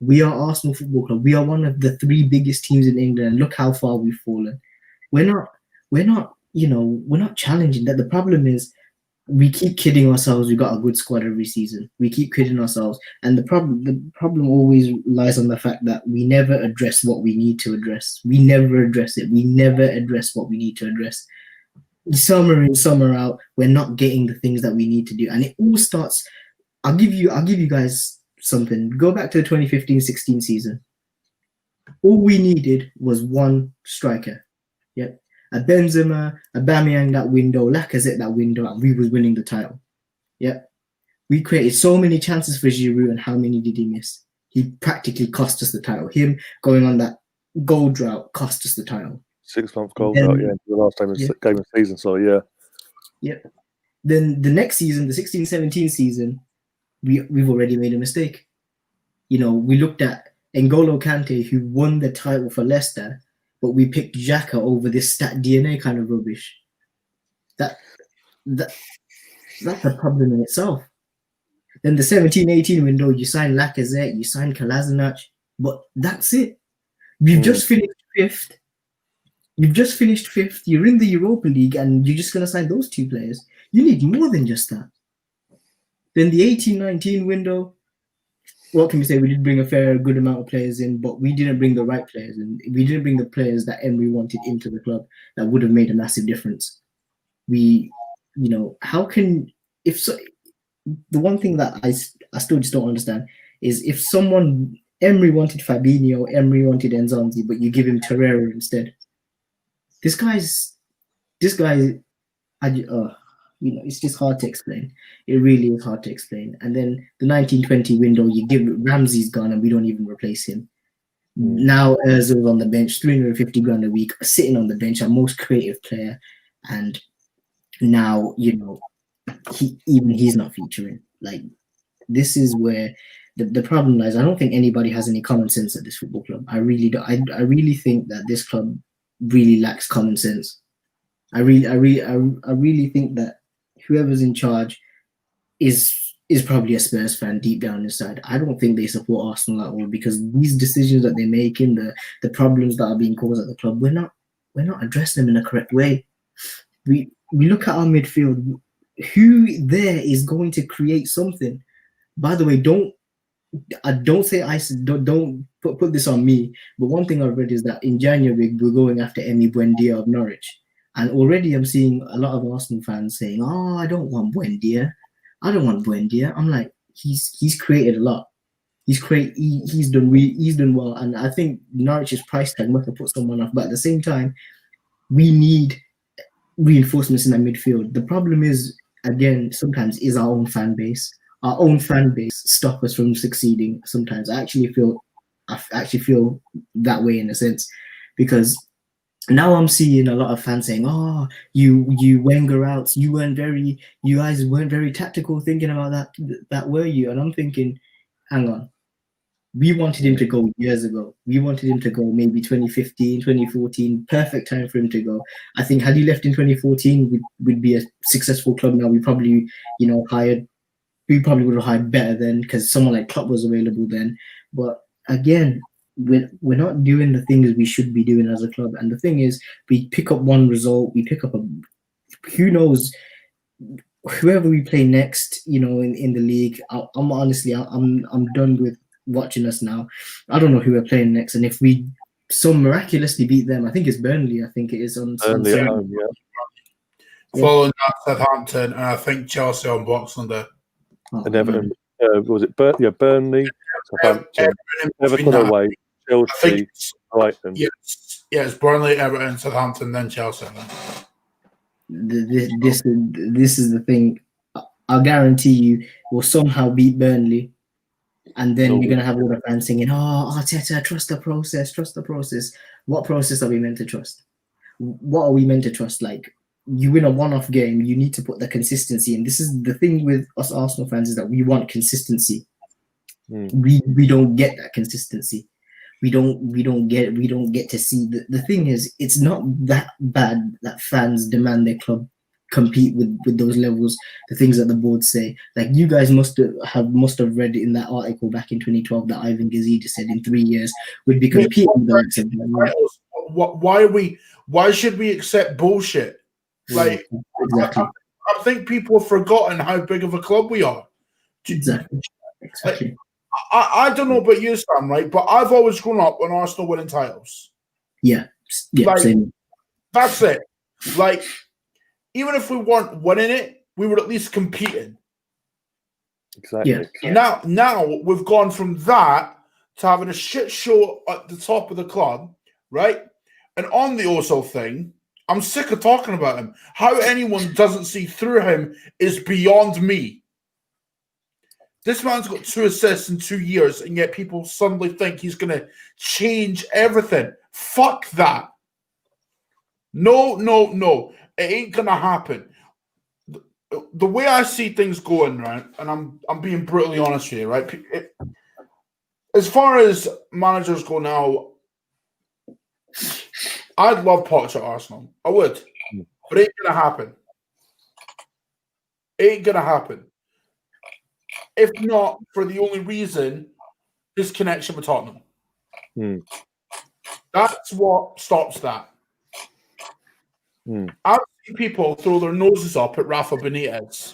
We are Arsenal Football Club. We are one of the 3 biggest teams in England. Look how far we've fallen. We're not challenging that. The problem is we keep kidding ourselves. We've got a good squad every season. We keep kidding ourselves. And the problem always lies on the fact that we never address what we need to address. We never address it. We never address what we need to address. Summer in, summer out, we're not getting the things that we need to do. And it all starts, I'll give you guys something. Go back to the 2015-16 season. All we needed was one striker. Yep. A Benzema, a Aubameyang that window, Lacazette that window, and we was winning the title. Yep. We created so many chances for Giroud, and how many did he miss? He practically cost us the title. Him going on that goal drought cost us the title. 6-month goal drought, the last game of the season, so yeah. Yep. Then the next season, the 16-17 season, we've already made a mistake. We looked at N'Golo Kante, who won the title for Leicester, but we picked Xhaka over this stat DNA kind of rubbish. That's a problem in itself. Then the 17-18 window, you sign Lacazette, you sign Kolasinac, but that's it. We've just finished 5th. You've just finished 5th. You're in the Europa League, and you're just going to sign those 2 players. You need more than just that. Then the 18-19 window, what can we say? We did bring a good amount of players in, but we didn't bring the right players in. We didn't bring the players that Emery wanted into the club that would have made a massive difference. How can, the one thing that I still just don't understand is if Emery wanted Fabinho, Emery wanted Nzonzi, but you give him Torreira instead. This guy, it's just hard to explain. It really is hard to explain. And then the 1920 window, you give Ramsey's gone and we don't even replace him. Now Ozil's on the bench, 350 grand a week, sitting on the bench, our most creative player. And now, he's not featuring. Like, this is where the problem lies. I don't think anybody has any common sense at this football club. I really don't. I really think that this club really lacks common sense. I really think that whoever's in charge is probably a Spurs fan deep down inside. I don't think they support Arsenal at all because these decisions that they're making, the problems that are being caused at the club, we're not addressing them in a correct way. We look at our midfield. Who there is going to create something? By the way, don't put this on me. But one thing I've read is that in January we're going after Emi Buendia of Norwich. And already I'm seeing a lot of Arsenal fans saying, "Oh, I don't want Buendia. I don't want Buendia." I'm like, he's created a lot. He's done well, and I think Norwich's price tag must have put someone off. But at the same time, we need reinforcements in that midfield. The problem is, again, sometimes is our own fan base. Our own fan base stop us from succeeding. Sometimes I actually feel that way in a sense, because now I'm seeing a lot of fans saying, "Oh, you Wenger out. You guys weren't very tactical thinking about that, were you?" And I'm thinking, hang on. We wanted him to go years ago. We wanted him to go maybe 2015, 2014. Perfect time for him to go. I think had he left in 2014, we'd be a successful club now. We probably, would have hired better then because someone like Klopp was available then. But again, we're not doing the things we should be doing as a club. And the thing is, we pick up one result, we pick up who knows whoever we play next, in the league, I'm honestly, I'm done with watching us now. I don't know who we're playing next, and if we so miraculously beat them, I think it's Burnley. I think it is on Burnley at Sunday. home, yeah. Following that, Southampton, and I think Chelsea on Boxing Day. Oh, And Everton, man. was it Burnley, Southampton, Everton that. away, I Chelsea, think Brighton. yes, Burnley, Everton, Southampton, then Chelsea. This is the thing. I'll guarantee you, we'll somehow beat Burnley, and then you're gonna have all the fans singing, "Oh, Arteta, trust the process, trust the process." What process are we meant to trust? What are we meant to trust? Like, you win a one-off game, you need to put the consistency in. This is the thing with us Arsenal fans, is that we want consistency. We don't get that consistency. We don't get to see the thing is, it's not that bad that fans demand their club compete with those levels, the things that the board say. Like, you guys must have read in that article back in 2012 that Ivan Gazidis said in 3 years we'd be competing with the likes of them. Why should we accept bullshit? Like, exactly. I think people have forgotten how big of a club we are. Exactly. Like, I don't know about you, Sam, right? But I've always grown up on Arsenal winning titles. Yeah, Like, same. That's it. Like, even if we weren't winning it, we were at least competing. Exactly. Yeah. Now we've gone from that to having a shit show at the top of the club, right? And on the Ozil thing, I'm sick of talking about him. How anyone doesn't see through him is beyond me. This man's got 2 assists in 2 years, and yet people suddenly think he's going to change everything. Fuck that. No. It ain't going to happen. The way I see things going, right, and I'm being brutally honest with you, right? As far as managers go now, I'd love Poch at Arsenal. I would. But it ain't going to happen. It ain't going to happen. If not for the only reason, his connection with Tottenham. That's what stops that. I've seen people throw their noses up at Rafa Benitez.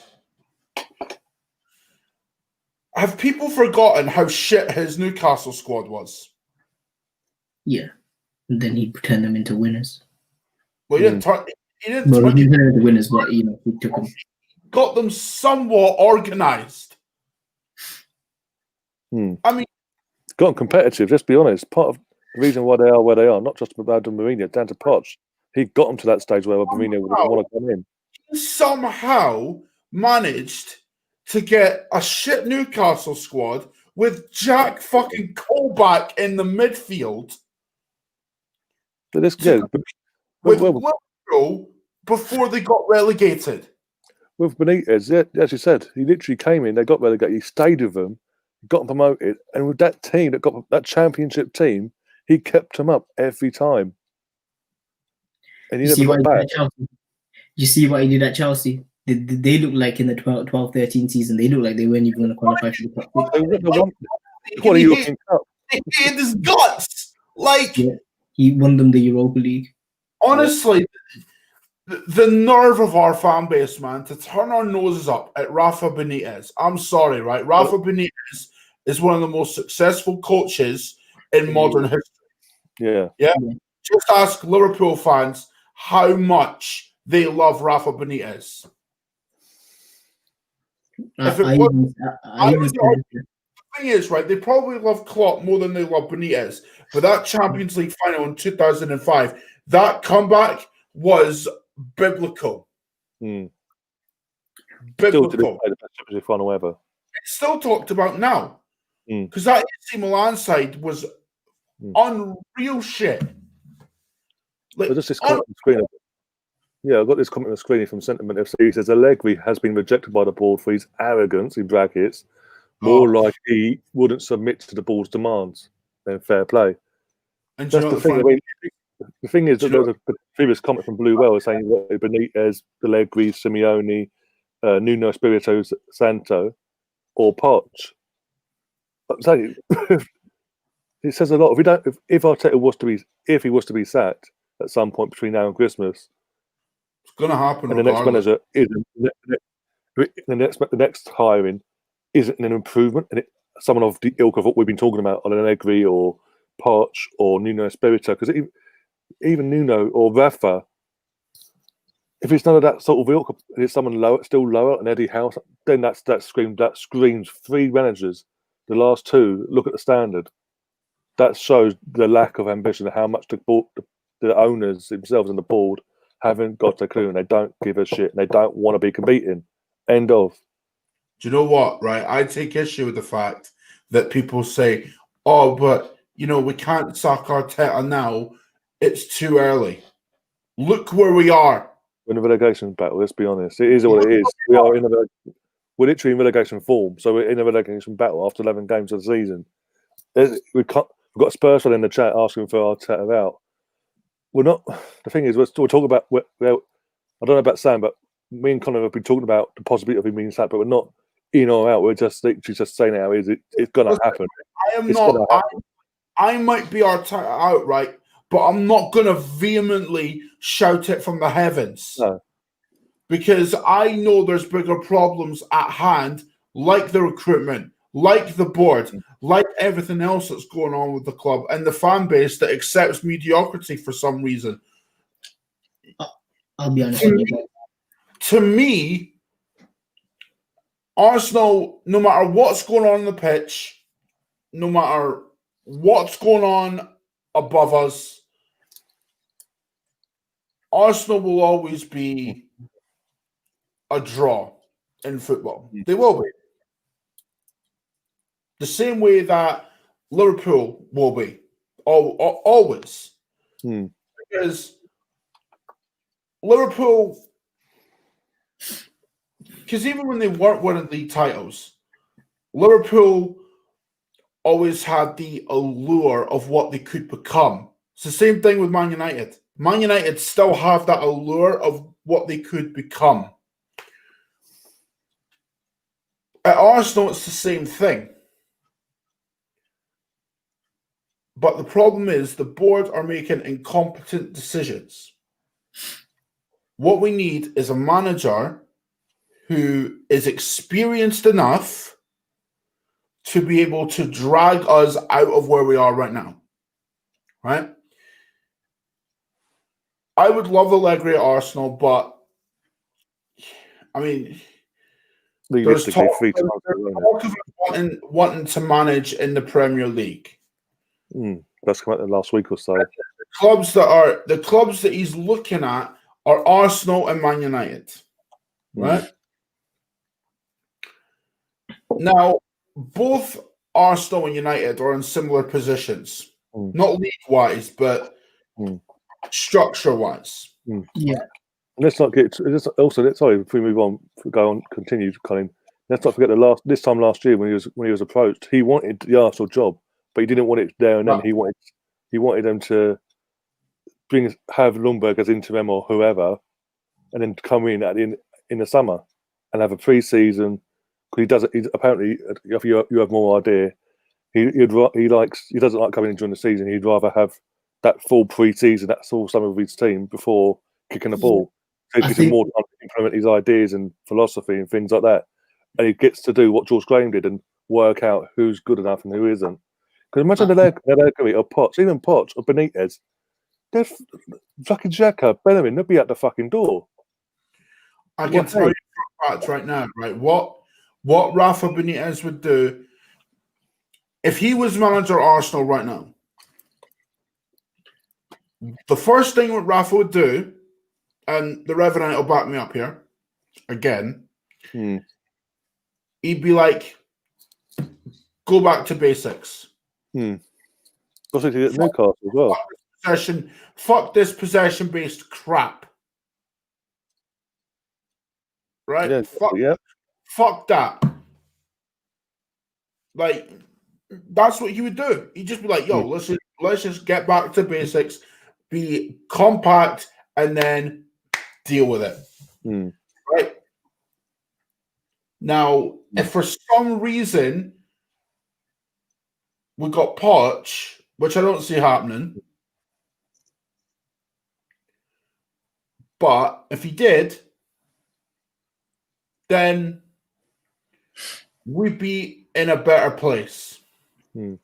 Have people forgotten how shit his Newcastle squad was? Yeah. And then he turned them into winners. Well, he didn't turn them into winners, but he took them. Got them somewhat organised. I mean, got competitive. Let's be honest. Part of the reason why they are where they are, not just about Mourinho, down to Poch. He got them to that stage where Mourinho would want to come in. He somehow managed to get a shit Newcastle squad with Jack fucking Colback in the midfield. But this, with Liverpool before they got relegated. With Benitez, as you said, he literally came in. They got relegated. He stayed with them. Got them promoted, and with that team that got that championship team, he kept them up every time. And he never got back. You see what he did at Chelsea? They look like in the 12-13 season, they look like they weren't even going to qualify for the cup. He hid his guts. Like, he won them the Europa League. Honestly, the nerve of our fan base, man, to turn our noses up at Rafa Benitez. I'm sorry, right? Rafa Benitez is one of the most successful coaches in modern history. Yeah. Just ask Liverpool fans how much they love Rafa Benitez. The thing is, right, they probably love Klopp more than they love Benitez. But that Champions League final in 2005, that comeback was biblical. Biblical. Still the best Champions League final ever. It's still talked about now. Because that AC Milan side was unreal shit. Like, just this comment on the screen. Yeah, I've got this comment on the screen from Sentiment FC. He says Allegri has been rejected by the board for his arrogance, in brackets, more like he wouldn't submit to the board's demands than fair play. And that's the thing. I mean, the thing is that there was a previous comment from Blue Well saying that Benitez, Allegri, Simeone, Nuno Espirito Santo, or Poch. So it says a lot. If Arteta was to be, if he was to be sacked at some point between now and Christmas, it's going to happen. And the next manager is, the next hiring isn't an improvement, and someone of the ilk of what we've been talking about on an Allegri or Poch or Nuno Espirito, because even Nuno or Rafa, if it's none of that sort of ilk, it's someone lower, still lower, and Eddie House, then that screams 3 managers. The last 2, look at the standard. That shows the lack of ambition and how much the owners themselves and the board haven't got a clue, and they don't give a shit, and they don't want to be competing. End of. Do you know what, right? I take issue with the fact that people say, oh, but, we can't sack Arteta now. It's too early. Look where we are. We're in a relegation battle, let's be honest. It is what it is. We're literally in relegation form, so we're in a relegation battle after 11 games of the season. We've got Spurs in the chat asking for Arteta out. We're not. The thing is, we're talking about. I don't know about Sam, but me and Connor have been talking about the possibility of him being sacked, but we're not in or out. We're just literally just saying how it's going to happen. I might be Arteta out, right? But I'm not going to vehemently shout it from the heavens. No. Because I know there's bigger problems at hand, like the recruitment, like the board, like everything else that's going on with the club and the fan base that accepts mediocrity for some reason. I'll be honest with you. To me, Arsenal, no matter what's going on the pitch, no matter what's going on above us, Arsenal will always be a draw in football. They will be. The same way that Liverpool will be. Always. Because Liverpool, because even when they weren't winning league titles, Liverpool always had the allure of what they could become. It's the same thing with Man United. Man United still have that allure of what they could become. At Arsenal, it's the same thing. But the problem is the board are making incompetent decisions. What we need is a manager who is experienced enough to be able to drag us out of where we are right now. Right? I would love Allegri at Arsenal, but I mean, there's talk of wanting to manage in the Premier League. That's come out in the last week or so. The clubs that he's looking at are Arsenal and Man United, right? Now, both Arsenal and United are in similar positions, not league-wise, but structure-wise. Yeah. Let's not get also. Sorry, if we move on, continue, Colin. Let's not forget this time last year when he was approached, he wanted the Arsenal job, but he didn't want it there and then. He wanted them to have Lundberg as interim or whoever, and then come in in the summer and have a pre-season. Because apparently, if you have more idea, he doesn't like coming in during the season. He'd rather have that full pre-season, that full summer of his team before kicking the ball. So it gives him more time to implement his ideas and philosophy and things like that. And he gets to do what George Graham did and work out who's good enough and who isn't. Because imagine Allegri or Poch, even Poch or Benitez, they're fucking Xhaka, Bellerin, they'll be at the fucking door. I can tell you for a fact right now, right? What Rafa Benitez would do if he was manager of Arsenal right now. The first thing what Rafa would do, and the Revenant will back me up here again, he'd be like, go back to basics. Also, to get Newcastle as well. Fuck this possession-based crap. Right? Fuck that. Like, that's what he would do. He'd just be like, yo, let's just get back to basics, be compact, and then deal with it. Right? Now, if for some reason we got Poch, which I don't see happening, but if he did, then we'd be in a better place. And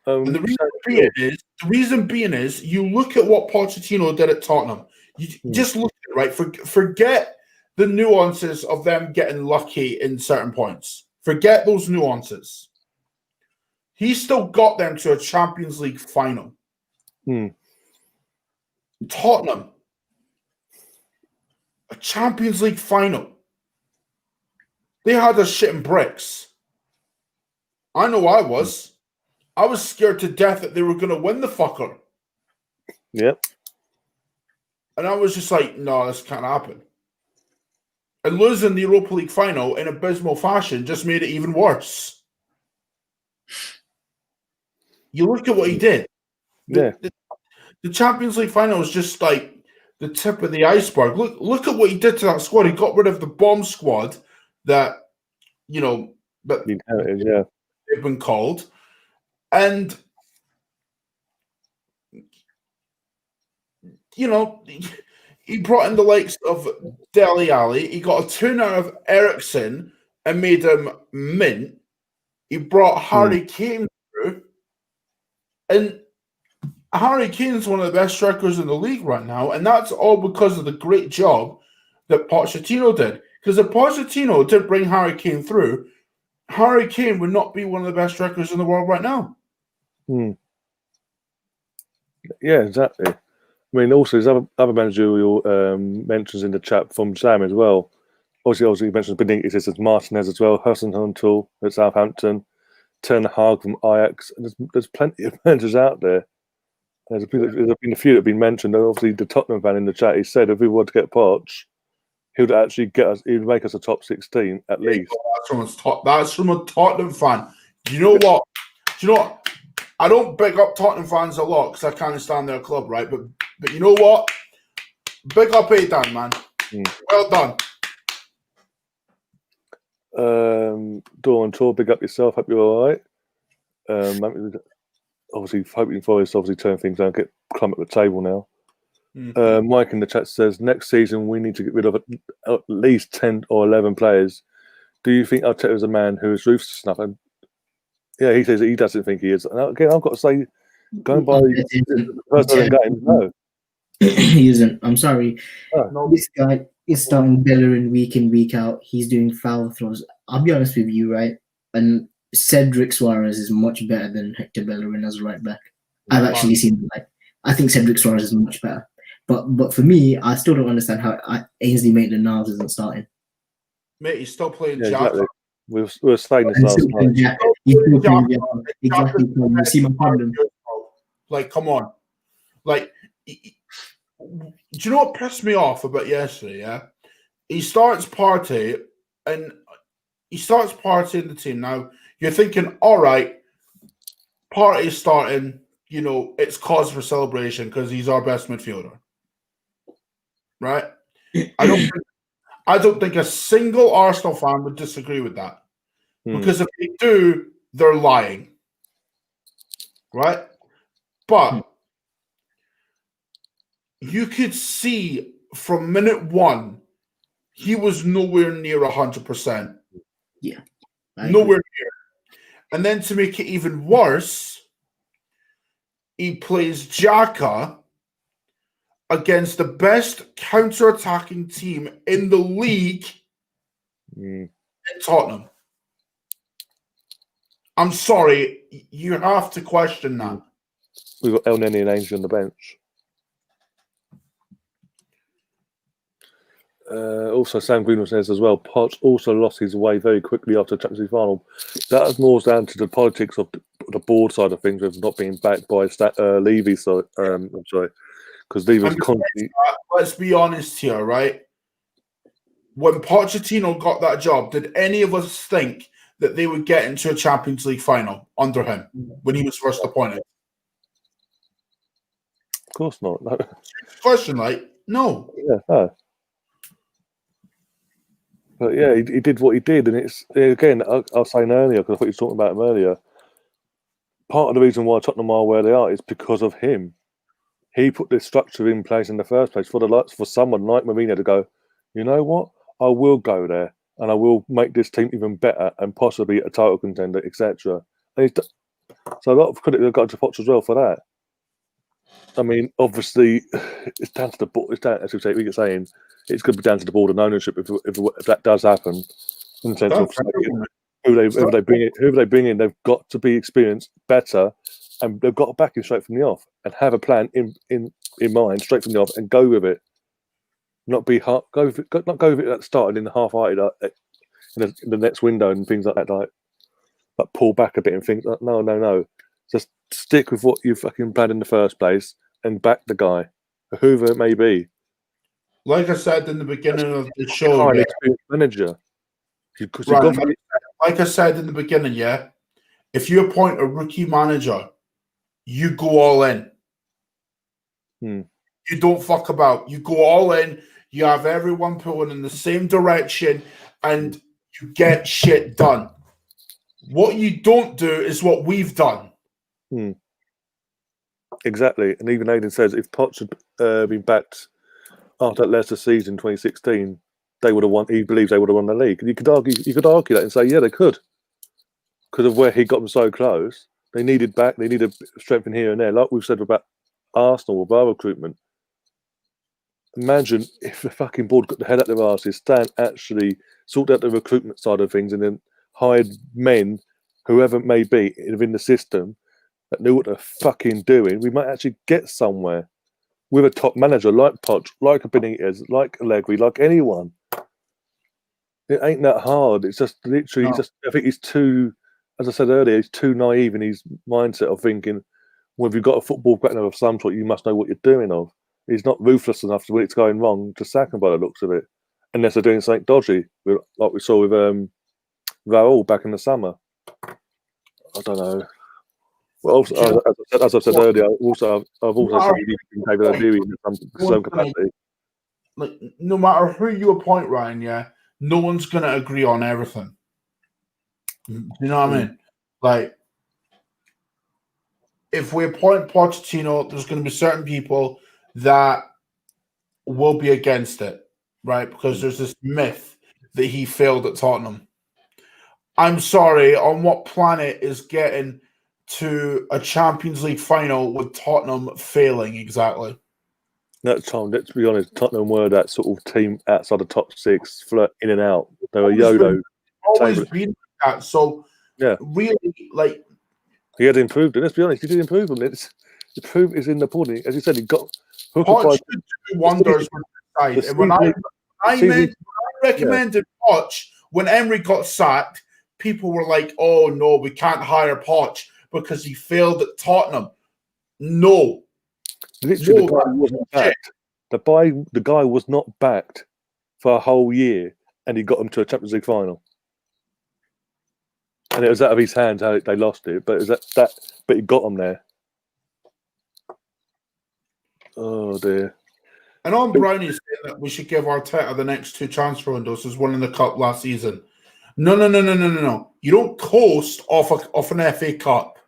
the reason being is you look at what Pochettino did at Tottenham. You just look at it, right? Forget the nuances of them getting lucky in certain points. Forget those nuances. He still got them to a Champions League final. Tottenham, a Champions League final. They had us shitting bricks. I know I was. I was scared to death that they were going to win the fucker. Yep. And I was just like, no, this can't happen. And losing the Europa League final in abysmal fashion just made it even worse. You look at what he did. The Champions League final was just like the tip of the iceberg. Look at what he did to that squad. He got rid of the bomb squad that, they've been called. And, he brought in the likes of Dele Alli. He got a tune out of Eriksen and made him mint. He brought Harry Kane through. And Harry Kane's one of the best strikers in the league right now. And that's all because of the great job that Pochettino did. Because if Pochettino didn't bring Harry Kane through, Harry Kane would not be one of the best strikers in the world right now. Yeah, exactly. I mean, also, there's other managerial mentions in the chat from Sam as well. Obviously, he mentions Benitez, there's Martinez as well, Hasenhuttl at Southampton, Ten Hag from Ajax. And there's plenty of managers out there. There's been a few that have been mentioned. Obviously, the Tottenham fan in the chat, he said if we want to get Poch, he would actually he'd make us a top 16 at least. That's from a Tottenham fan. Do you know what? I don't big up Tottenham fans a lot because I can't stand their club, right? But you know what? Big up Aidan, man. Well done. Dawn Tor, big up yourself. Hope you're all right. Obviously, hoping for us to turn things around, climb up the table now. Mike in the chat says next season we need to get rid of at least 10 or 11 players. Do you think Arteta is a man who is ruthless enough? And yeah, he says he doesn't think he is. And again, I've got to say, going by the personal game, no. He isn't. I'm sorry. Oh. This guy is starting Bellerin week in, week out. He's doing foul throws. I'll be honest with you, right? And Cedric Suarez is much better than Hector Bellerin as a right back. I've actually seen the light. I think Cedric Suarez is much better. But for me, I still don't understand how Ainsley Maitland-Niles isn't starting. Mate, he's still playing Jaka. Exactly. We were saying this last night. Exactly. You see my problem. Like, come on. Like, do you know what pissed me off about yesterday, yeah? He starts Partey, and he starts Partey in the team. Now, you're thinking, all right, Partey's starting, it's cause for celebration because he's our best midfielder. Right? I don't think a single Arsenal fan would disagree with that. Because if they do, they're lying. Right? But you could see from minute one, he was nowhere near 100%. Yeah. Nowhere near. And then to make it even worse, he plays Xhaka against the best counter-attacking team in the league in Tottenham. I'm sorry, you have to question that. We've got El Neni and Ainsley on the bench. Also, Sam Greenwood says as well, Poch also lost his way very quickly after the Champions League final. That is more down to the politics of the board side of things, with not being backed by Levy. So, I'm sorry. Because Levy's constantly... Let's be honest here, right? When Pochettino got that job, did any of us think that they would get into a Champions League final under him when he was first appointed? Of course not. No. Question, like, no. Yeah, no. But yeah, he did what he did, and it's again. I was saying earlier because I thought you were talking about him earlier. Part of the reason why Tottenham are where they are is because of him. He put this structure in place in the first place for someone like Mourinho to go, you know what? I will go there and I will make this team even better and possibly a title contender, etc. So a lot of credit have got to Poch as well for that. I mean, obviously, it's down to the board. It's down, as we keep saying, it's going to be down to the board and ownership if that does happen. In the sense of whoever they bring in, they've got to be experienced, better, and they've got to back him straight from the off and have a plan in mind straight from the off and go with it. Not be hard, go with it at the start and then half-hearted in the next window and things like that. Like pull back a bit and think, no. Just stick with what you fucking planned in the first place and back the guy, whoever it may be. Like I said in the beginning of the show, An experienced manager. Like I said in the beginning, if you appoint a rookie manager, you go all in. You don't fuck about. You go all in. You have everyone pulling in the same direction, and you get shit done. What you don't do is what we've done. Exactly. And even Aidan says if Poch had been backed after that Leicester season 2016, they would have won. He believes they would have won the league. And you could argue that and say, yeah, they could, because of where he got them so close. They needed strength in here and there, like we've said about Arsenal with our recruitment. Imagine if the fucking board got the head out their asses, Stan actually sorted out the recruitment side of things and then hired men, whoever it may be, within the system that knew what they're fucking doing. We might actually get somewhere with a top manager like Poch, like a Benitez, like Allegri, like anyone. It ain't that hard. It's just literally, I think he's too, as I said earlier, he's too naive in his mindset of thinking, well, if you've got a football background of some sort, you must know what you're doing of. He's not ruthless enough to when it's going wrong to sack him by the looks of it, unless they're doing something dodgy, like we saw with Raul back in the summer. I don't know. Well, also, as I said earlier, I've also said David O'Leary in some capacity. Like, no matter who you appoint, Ryan, no one's going to agree on everything. You know what I mean? Like, if we appoint Pochettino, there's going to be certain people that will be against it, right? Because there's this myth that he failed at Tottenham. I'm sorry, on what planet is getting to a Champions League final with Tottenham failing exactly? No, Tom, let's be honest, Tottenham were that sort of team outside the top six, flirt in and out. They were always been that. So, really, like, he had improved, and let's be honest, he did improve them. The proof is in the pudding. As you said, he got Poch did do wonders with the side. And when I recommended Poch, when Emery got sacked, people were like, oh no, we can't hire Poch because he failed at Tottenham. No. Literally, the guy wasn't backed. The guy was not backed for a whole year, and he got them to a Champions League final. And it was out of his hands how they lost it, but it was but he got them there. Oh dear. And on Brownie saying that we should give Arteta the next two transfer windows as one in the cup last season. No. You don't coast off an FA Cup.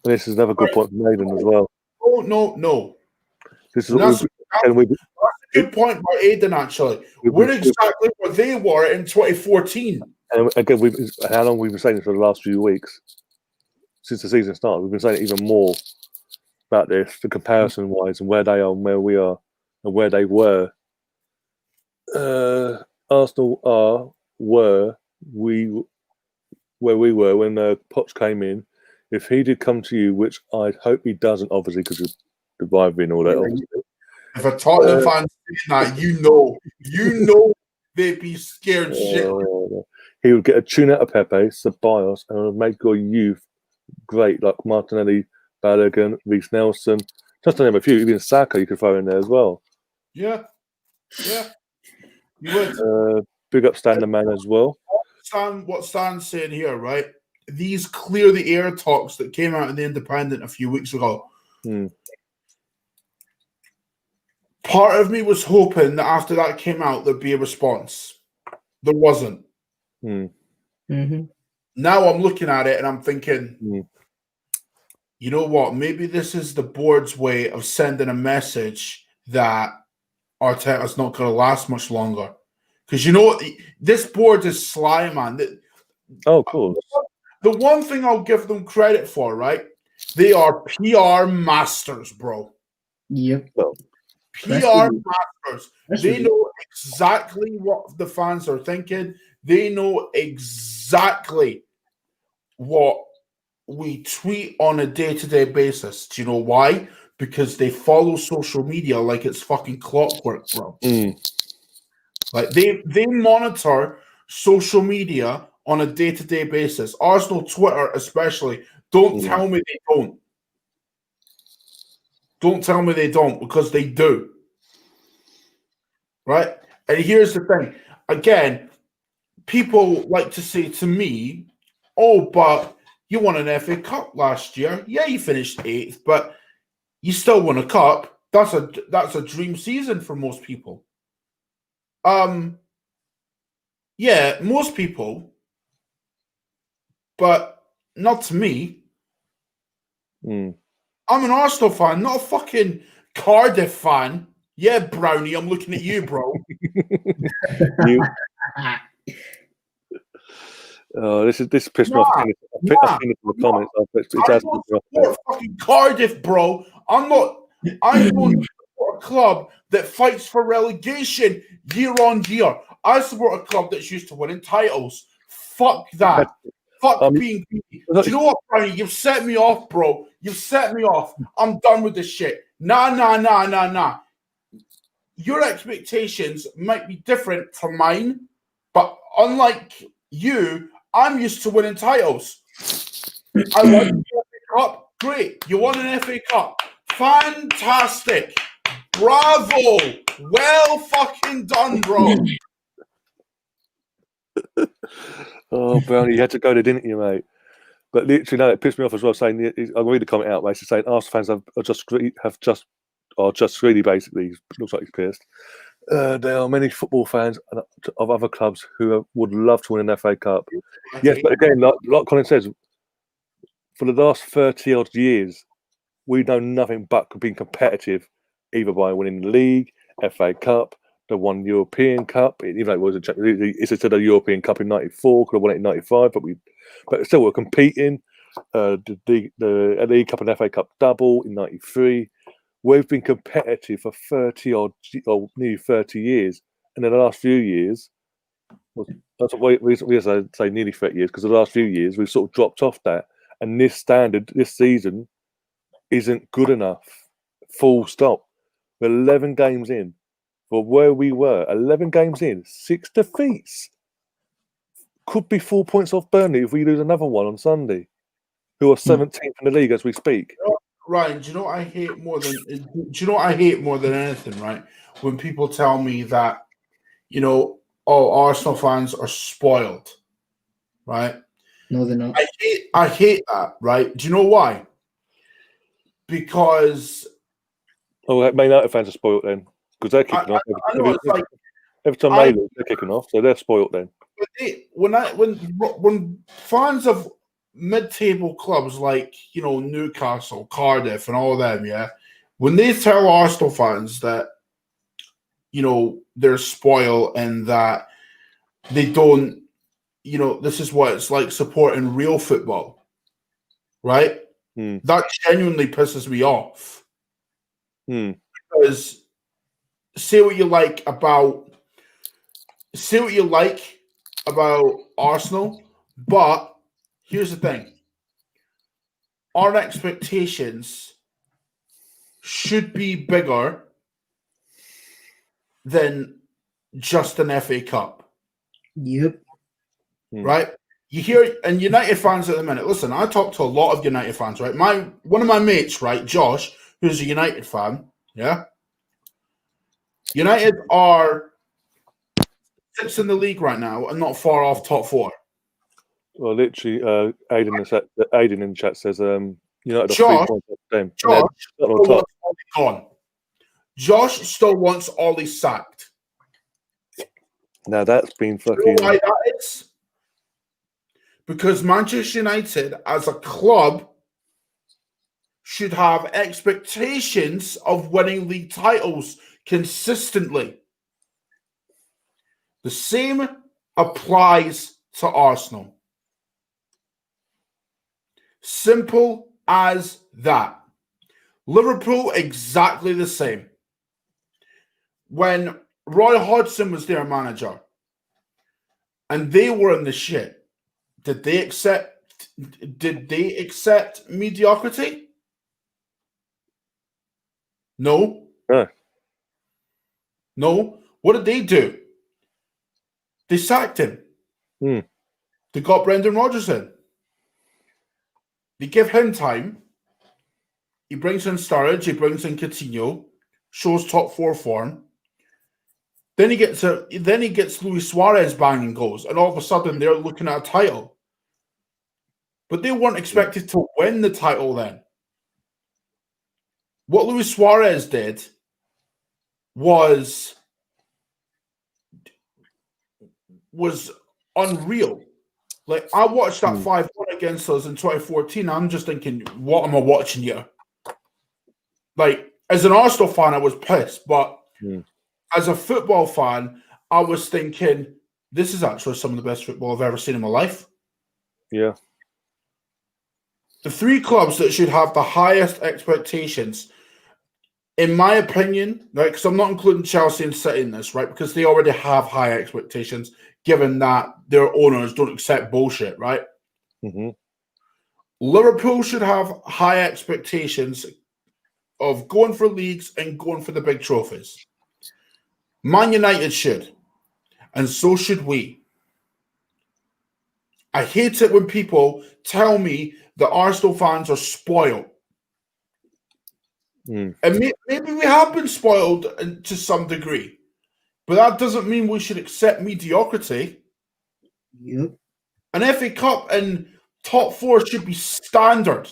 This is another good point from Aidan as well. Oh no. This is that's a good point by Aidan, actually. We're exactly where they were in 2014. And again, how long we've been saying this for the last few weeks? Since the season started, we've been saying even more about this, the comparison-wise, and where they are and where we are and where they were. Arsenal where we were when Poch came in. If he did come to you, which I hope he doesn't, obviously, because of the rivalry and all that. Obviously. If a Tottenham fan saying that, you know they'd be scared shit. He would get a tune out of Pepe, Ceballos, and would make your youth great, like Martinelli, Balogun, Reece Nelson. Just to name a few, even Saka you could throw in there as well. Yeah. You would. Big up Stan the man as well. What Stan's saying here, right? These clear the air talks that came out in the Independent a few weeks ago. Part of me was hoping that after that came out, there'd be a response. There wasn't. Mm-hmm. Now I'm looking at it and I'm thinking, you know what? Maybe this is the board's way of sending a message that Arteta's not going to last much longer. Because you know this board is sly, man. Oh, of course. The one thing I'll give them credit for, right? They are PR masters, bro. Yep. Well, PR masters. They know exactly what the fans are thinking. They know exactly what we tweet on a day-to-day basis. Do you know why? Because they follow social media like it's fucking clockwork, bro. Like they monitor social media on a day-to-day basis. Arsenal Twitter especially. Don't tell me they don't. Don't tell me they don't, because they do. Right? And here's the thing. Again, people like to say to me, oh, but you won an FA Cup last year. Yeah, you finished 8th, but you still won a cup. That's a dream season for most people. Yeah, most people, but not to me. I'm an Arsenal fan, not a fucking Cardiff fan. Yeah, Brownie, I'm looking at you, bro. This pissed me off. I've seen it in the comments. I don't support fucking Cardiff, bro. I don't support a club that fights for relegation year on year. I support a club that's used to winning titles. Fuck that. Fuck being greedy. Do you know what, Brownie? You've set me off, bro. You've set me off. I'm done with this shit. Nah. Your expectations might be different from mine, but unlike you, I'm used to winning titles. I won the FA Cup. Great. You won an FA Cup. Fantastic. Bravo. Well fucking done, bro. Oh, Brownie, you had to go there, didn't you, mate? But literally, no, it pissed me off as well. Saying, I'll read the comment out, basically saying Arsenal fans are just greedy. Basically, looks like he's pissed. There are many football fans of other clubs who would love to win an FA Cup. Yes, but again, like Colin says, for the last 30 odd years, we know nothing but being competitive, either by winning the league, FA Cup, the one European Cup. Even though it was it's instead of the European Cup in '94, could have won it in '95, but still we're competing. The League Cup and FA Cup double in '93. We've been competitive for 30 odd, or nearly 30 years, and in the last few years, that's what we say nearly 30 years, because the last few years we've sort of dropped off that, and this standard this season isn't good enough. Full stop. We're 11 games in. For where we were, 11 games in, 6 defeats. Could be 4 points off Burnley if we lose another one on Sunday, who are 17th in the league as we speak. Ryan, do you know what I hate more than anything, right? When people tell me that, Arsenal fans are spoiled, right? No, they're not. I hate that, right? Do you know why? Because Man United fans are spoiled then, because they're kicking off. Every time they lose, they're kicking off, so they're spoiled then. When fans of mid-table clubs like Newcastle, Cardiff, and all of them, yeah, when they tell Arsenal fans that they're spoiled and that they don't, this is what it's like supporting real football, right? That genuinely pisses me off. Because say what you like about Arsenal, but here's the thing. Our expectations should be bigger than just an FA Cup. Yep. Right? You hear, and United fans at the minute, listen, I talk to a lot of United fans, right? One of my mates, right, Josh, who's a United fan, yeah? United are 6th in the league right now and not far off top 4. Well, literally, Aiden in the chat says United Josh, are 3 points off them. Josh still wants Ollie sacked. Now that's been fucking. You know why that is? Because Manchester United, as a club, should have expectations of winning league titles consistently. The same applies to Arsenal. Simple as that. Liverpool, exactly the same. When Roy Hodgson was their manager and they were in the shit, did they accept mediocrity? No. No. What did they do? They sacked him. They got Brendan Rodgers in. They give him time. He brings in Sturridge. He brings in Coutinho. Shows top 4 form. Then he gets Luis Suarez banging goals, and all of a sudden they're looking at a title. But they weren't expected to win the title then. What Luis Suarez did was unreal. Like, I watched that 5-1 against us in 2014. I'm just thinking, what am I watching here? Like, as an Arsenal fan, I was pissed. But as a football fan, I was thinking, this is actually some of the best football I've ever seen in my life. Yeah. The 3 clubs that should have the highest expectations, in my opinion, right, because I'm not including Chelsea and City in this, right, because they already have high expectations, given that their owners don't accept bullshit, right? Liverpool should have high expectations of going for leagues and going for the big trophies. Man United should, and so should we. I hate it when people tell me that Arsenal fans are spoiled. And maybe we have been spoiled to some degree, but that doesn't mean we should accept mediocrity. Yep. An FA Cup and top 4 should be standard,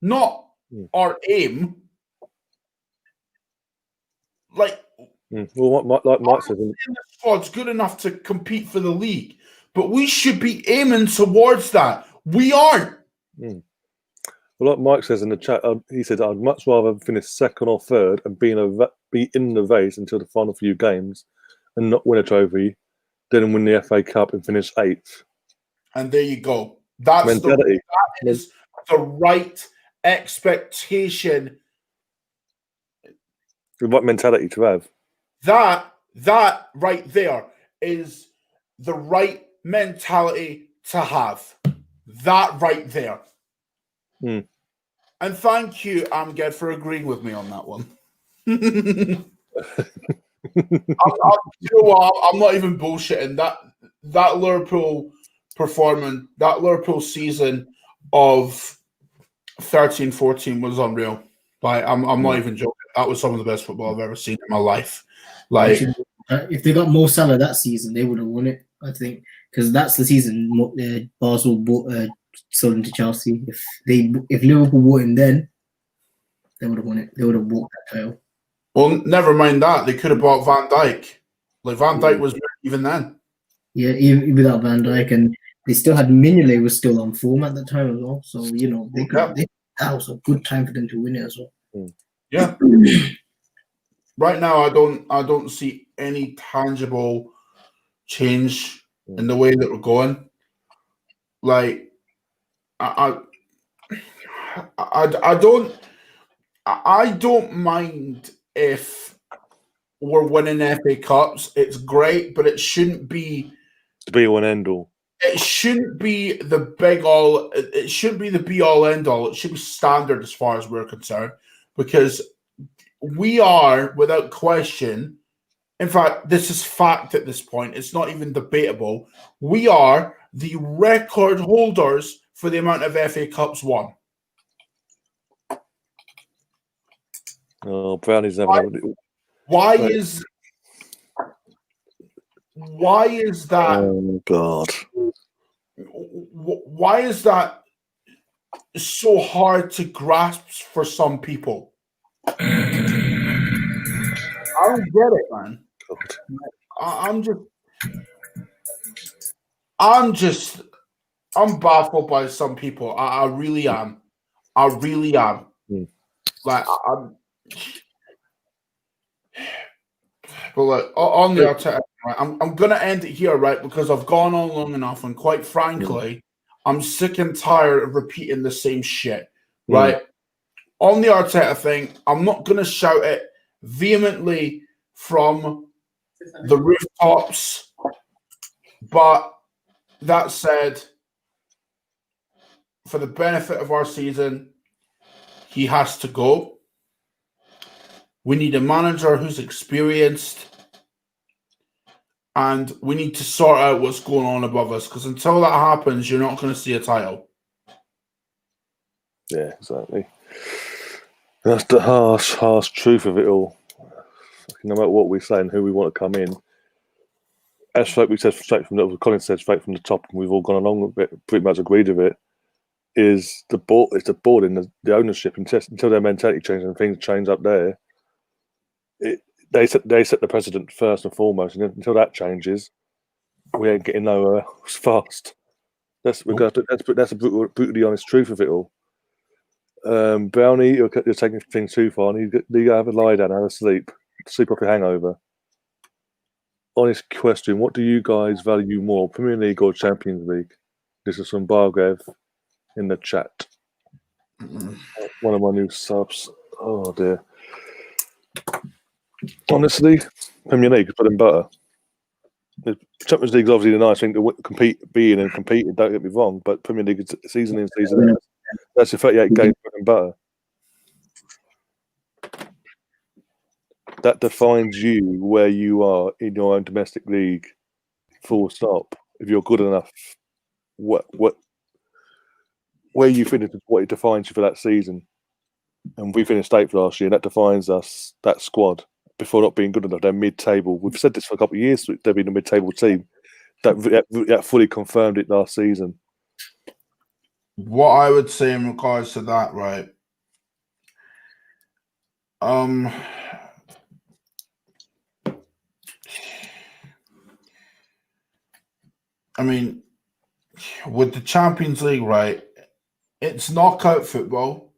not our aim. Like, well, like Mike says, the squad's good enough to compete for the league, but we should be aiming towards that. We aren't. Well, like Mike says in the chat, he said, I'd much rather finish 2nd or 3rd and be in the race until the final few games and not win a trophy than win the FA Cup and finish 8th. And there you go. That's mentality. That is the right expectation. The right mentality to have. That right there is the right mentality to have. That right there. And thank you, Amged, for agreeing with me on that one. You know what? I'm not even bullshitting. That Liverpool performance, that Liverpool season of 13-14 was unreal. Like, I'm not even joking. That was some of the best football I've ever seen in my life. Like, if they got Mo Salah that season, they would have won it, I think, because that's the season Basel sold into Chelsea. If Liverpool bought him then, they would have won it. They would have bought that title. Well, never mind that. They could have bought Van Dijk. Like, Van Dijk was even then. Yeah, even without Van Dijk, and they still had Mignolet was still on form at the time as well. So that was a good time for them to win it as well. Yeah. Right now, I don't see any tangible change in the way that we're going. Like, I don't mind if we're winning FA Cups. It's great, but it shouldn't be the be all and end all. It shouldn't be the big all. It shouldn't be the be all end all. It should be standard as far as we're concerned, because we are, without question, in fact, this is fact at this point. It's not even debatable. We are the record holders for the amount of FA Cups won. Oh, Brownie's never. Why is that? Oh God! Why is that so hard to grasp for some people? I don't get it, man. I'm baffled by some people. I really am. I really am. Mm. Like, I'm. But look, on the Arteta, right, I'm going to end it here, right? Because I've gone on long enough, and quite frankly, I'm sick and tired of repeating the same shit, right? On the Arteta thing, I'm not going to shout it vehemently from the rooftops, but that said, for the benefit of our season, he has to go. We need a manager who's experienced, and we need to sort out what's going on above us, because until that happens, you're not going to see a title. Yeah, exactly. That's the harsh truth of it all. No matter what we say and who we want to come in, as we said straight from the Colin said straight from the top, and we've all gone along with it, pretty much agreed with it. Is the board? It's the board and the ownership, until their mentality changes and things change up there. They set the precedent first and foremost, and until that changes, we ain't getting nowhere fast. That's a brutally honest truth of it all. Brownie, you're taking things too far. You have a lie down, have a sleep off your hangover. Honest question: what do you guys value more, Premier League or Champions League? This is from Bargev in the chat. One of my new subs. Oh dear. Honestly, Premier League is better. The Champions League is obviously the nice thing to be in and compete. Don't get me wrong, but Premier League is season in, season out. That's your 38 games better. That defines you where you are in your own domestic league. Full stop. If you're good enough, where you finish is what it defines you for that season. And we finished 8th last year, and that defines us, that squad, before not being good enough. They're mid-table. We've said this for a couple of years. They've been a mid-table team. That fully confirmed it last season. What I would say in regards to that, right? I mean, with the Champions League, right? It's knockout football,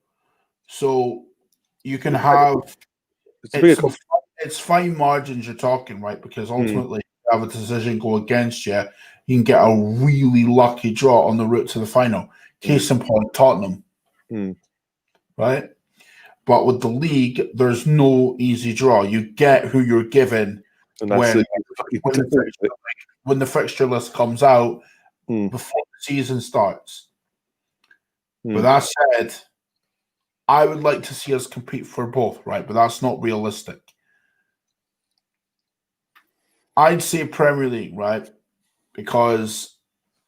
so you can have it's fine margins you're talking, right? Because ultimately, if you have a decision go against you, you can get a really lucky draw on the route to the final. Case in point, Tottenham, right? But with the league, there's no easy draw. You get who you're given when the fixture list comes out before the season starts. But that said, I would like to see us compete for both, right? But that's not realistic. I'd say Premier League, right? Because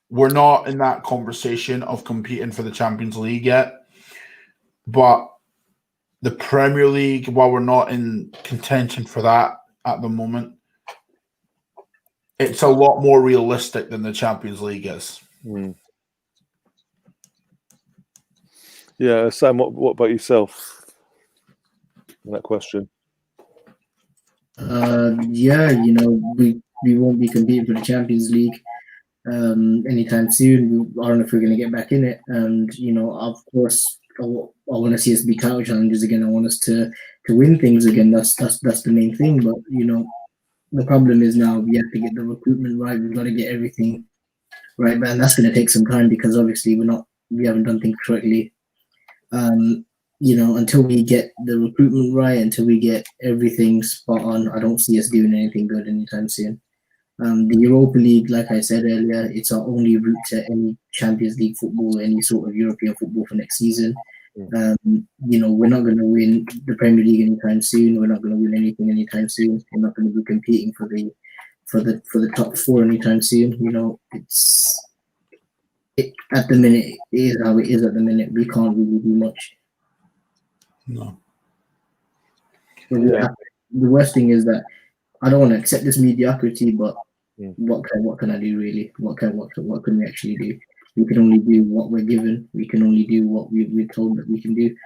we're not in that conversation of competing for the Champions League yet. But the Premier League, while we're not in contention for that at the moment, it's a lot more realistic than the Champions League is. Yeah, Sam, what about yourself in that question? Yeah, we won't be competing for the Champions League anytime soon. I don't know if we're going to get back in it. And, of course, I want to see us be title challengers again. I want us to win things again. That's the main thing. But, the problem is now we have to get the recruitment right. We've got to get everything right. And that's going to take some time because obviously we haven't done things correctly. Until we get the recruitment right, until we get everything spot on, I don't see us doing anything good anytime soon. The Europa League, like I said earlier, it's our only route to any Champions League football, any sort of European football for next season. We're not going to win the Premier League anytime soon. We're not going to win anything anytime soon. We're not going to be competing for the top 4 anytime soon. At the minute, it is how it is at the minute. We can't really do much. No. The worst thing is that I don't want to accept this mediocrity, but what can I do really? What can we actually do? We can only do what we're given. We can only do what we're told that we can do.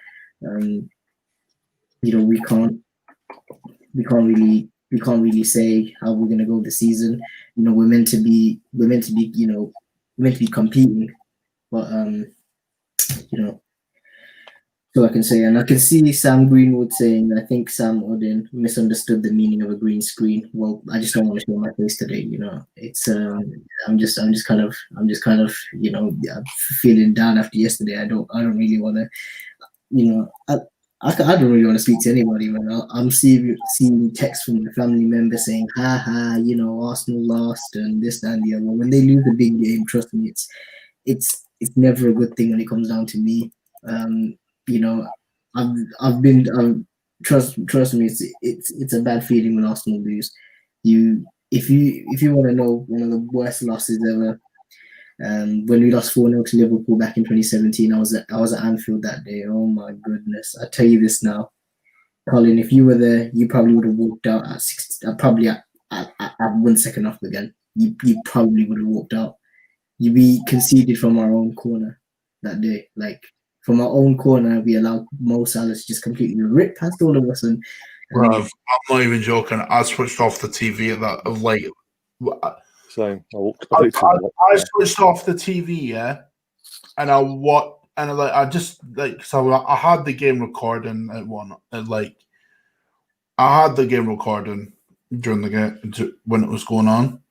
We can't really say how we're gonna go this season. We're meant to be competing, but So I can say, and I can see Sam Greenwood saying, I think Sam Odin misunderstood the meaning of a green screen. Well, I just don't want to show my face today. It's I'm just kind of I'm feeling down after yesterday. I don't really want to, I don't really want to speak to anybody, man. I'm seeing texts from my family members saying, "Ha ha, Arsenal lost and this that, and the other." When they lose a big game, trust me, it's never a good thing when it comes down to me. Um, you know, I've been trust me, it's a bad feeling when Arsenal lose. If you want to know one of the worst losses ever, when we lost 4-0 to Liverpool back in 2017, I was at Anfield that day. Oh my goodness! I tell you this now, Colin. If you were there, you probably would have walked out at 60, probably at 1 second off again. You probably would have walked out. We conceded from our own corner that day. Like from our own corner, we allowed Mo Salah to just completely rip past all of us. And Bruv, I'm not even joking. I switched off the TV at that of like. Same. I switched off the TV, yeah, and so I had the game recording at one, I had the game recording during the game when it was going on,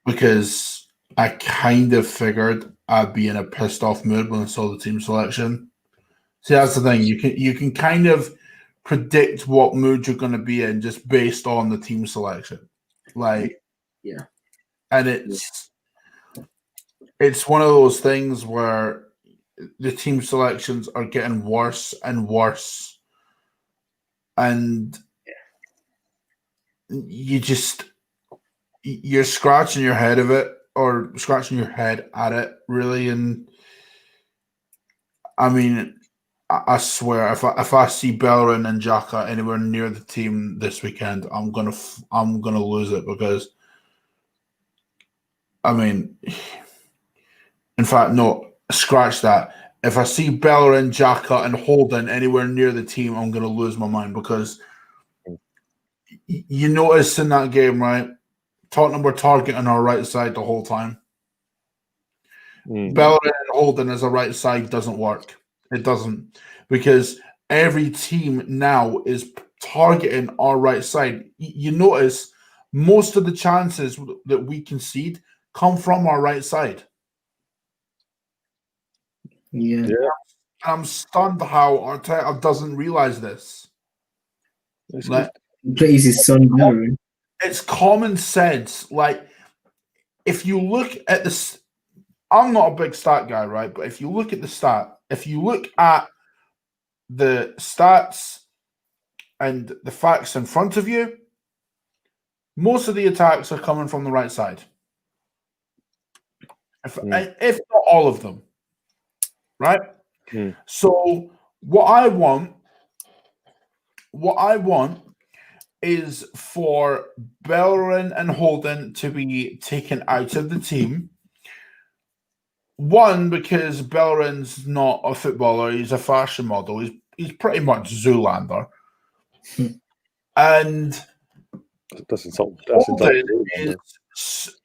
because I kind of figured I'd be in a pissed off mood when I saw the team selection. See, that's the thing. You can kind of predict what mood you're going to be in just based on the team selection, and it's one of those things where the team selections are getting worse and worse, and you're scratching your head of it, or scratching your head at it, really. And I mean, I swear, if I see Bellerin and Xhaka anywhere near the team this weekend, I'm gonna lose it, because I mean, in fact, no, scratch that. If I see Bellerin, Xhaka, and Holden anywhere near the team, I'm gonna lose my mind, because you notice in that game, right? Tottenham were targeting our right side the whole time. Bellerin and Holden as a right side doesn't work. It doesn't, because every team now is targeting our right side. You notice most of the chances that we concede come from our right side. Yeah. I'm stunned how Arteta doesn't realize this. Plays his son Bellerin. It's common sense. Like, if you look at this, I'm not a big stat guy, right? But if you look at the stats and the facts in front of you, most of the attacks are coming from the right side. If not all of them, right? So what I want is for Bellerin and Holden to be taken out of the team. One, because Bellerin's not a footballer; he's a fashion model. He's pretty much Zoolander. And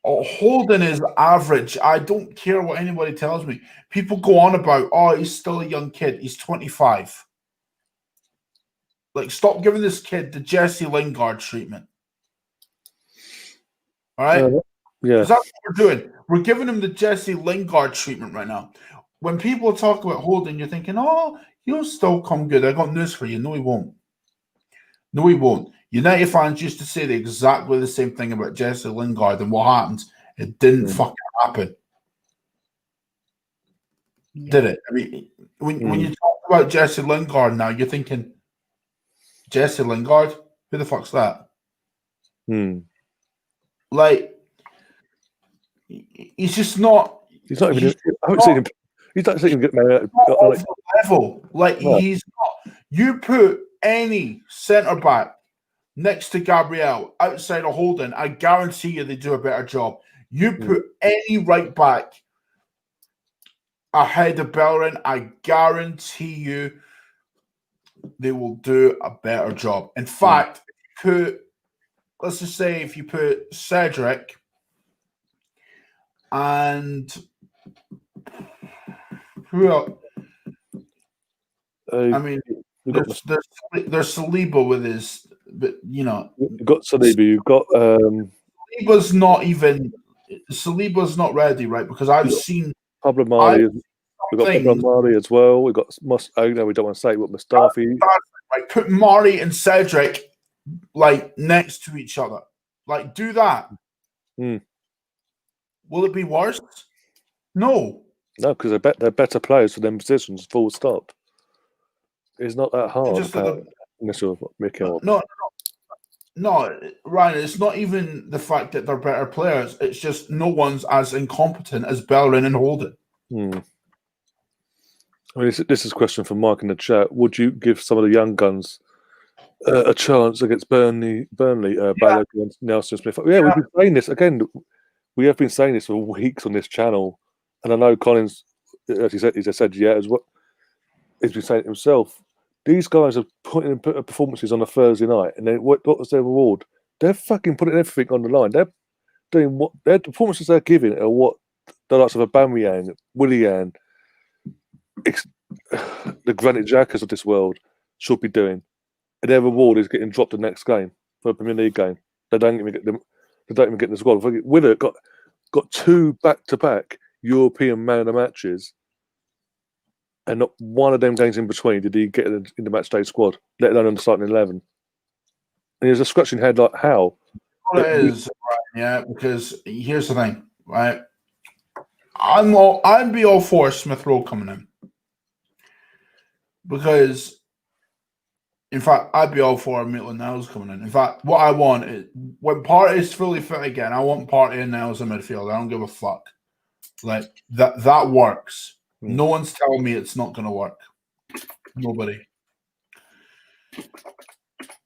Holden is average. I don't care what anybody tells me. People go on about, oh, he's still a young kid. He's 25. Like, stop giving this kid the Jesse Lingard treatment. All right? Yeah. That's what we're doing. We're giving him the Jesse Lingard treatment right now. When people talk about Holden, you're thinking, oh, he'll still come good. I got news for you. No, he won't. No, he won't. United fans used to say exactly the same thing about Jesse Lingard, and what happened? It didn't fucking happen. Did it? I mean, when you talk about Jesse Lingard now, you're thinking, Jesse Lingard? Who the fuck's that? Like, he's just not. He's not even. I haven't seen him. He's not even getting level. Like, he's not. You put any centre back next to Gabriel outside of Holden, I guarantee you they do a better job. You put any right back ahead of Bellerin, I guarantee you they will do a better job. In fact, let's just say if you put Cedric and who else? I mean, you've got there's Saliba with his, but you've got Saliba. You've got Saliba's not even. Saliba's not ready, right? Because I've seen Pablo Mari. We've got Pablo things. Mari as well. We've got we don't want to say what Mustafi. Like put Mari and Cedric like next to each other. Like do that. Will it be worse? No. No, because they're better players for them positions. Full stop. It's not that hard. Just No, Ryan, it's not even the fact that they're better players. It's just no one's as incompetent as Bellerin and Holden. I mean, this is a question from Mark in the chat. Would you give some of the young guns a chance against Burnley, Balogun and Nelson Smith? Yeah, we've been saying this again. We have been saying this for weeks on this channel, and I know Collins, as he just said, as what he's been saying himself. These guys are putting in performances on a Thursday night, and then what was their reward? They're fucking putting everything on the line. They're doing what their performances they're giving are what the likes of Aubameyang, Willian, the Granit Xhakas of this world should be doing. And their reward is getting dropped the next game for a Premier League game. They don't even get them. They don't even get in the squad. Willer got 2 back-to-back European Man of the Matches, and not one of them games in between did he get in the match day squad, let alone on the starting 11. And he was a scratching head like how. Well, it is, right, yeah, because here's the thing, right? I'd be all for Smith Rowe coming in. Because, in fact, I'd be all for Maitland-Niles coming in. In fact, what I want is, when Partey's fully fit again, I want Partey and Niles in midfield. I don't give a fuck. Like, that works. No one's telling me it's not going to work. Nobody.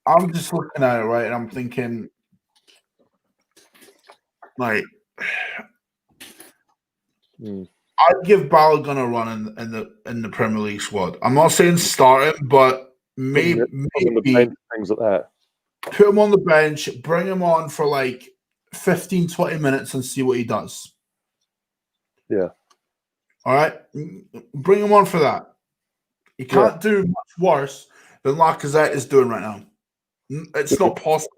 I'm just looking at it, right, and I'm thinking, like, I'd give Balogun a run in the Premier League squad. I'm not saying start him, but maybe things like that. Put him on the bench, bring him on for like 15, 20 minutes and see what he does. Yeah. All right? Bring him on for that. He can't do much worse than Lacazette is doing right now. It's not possible.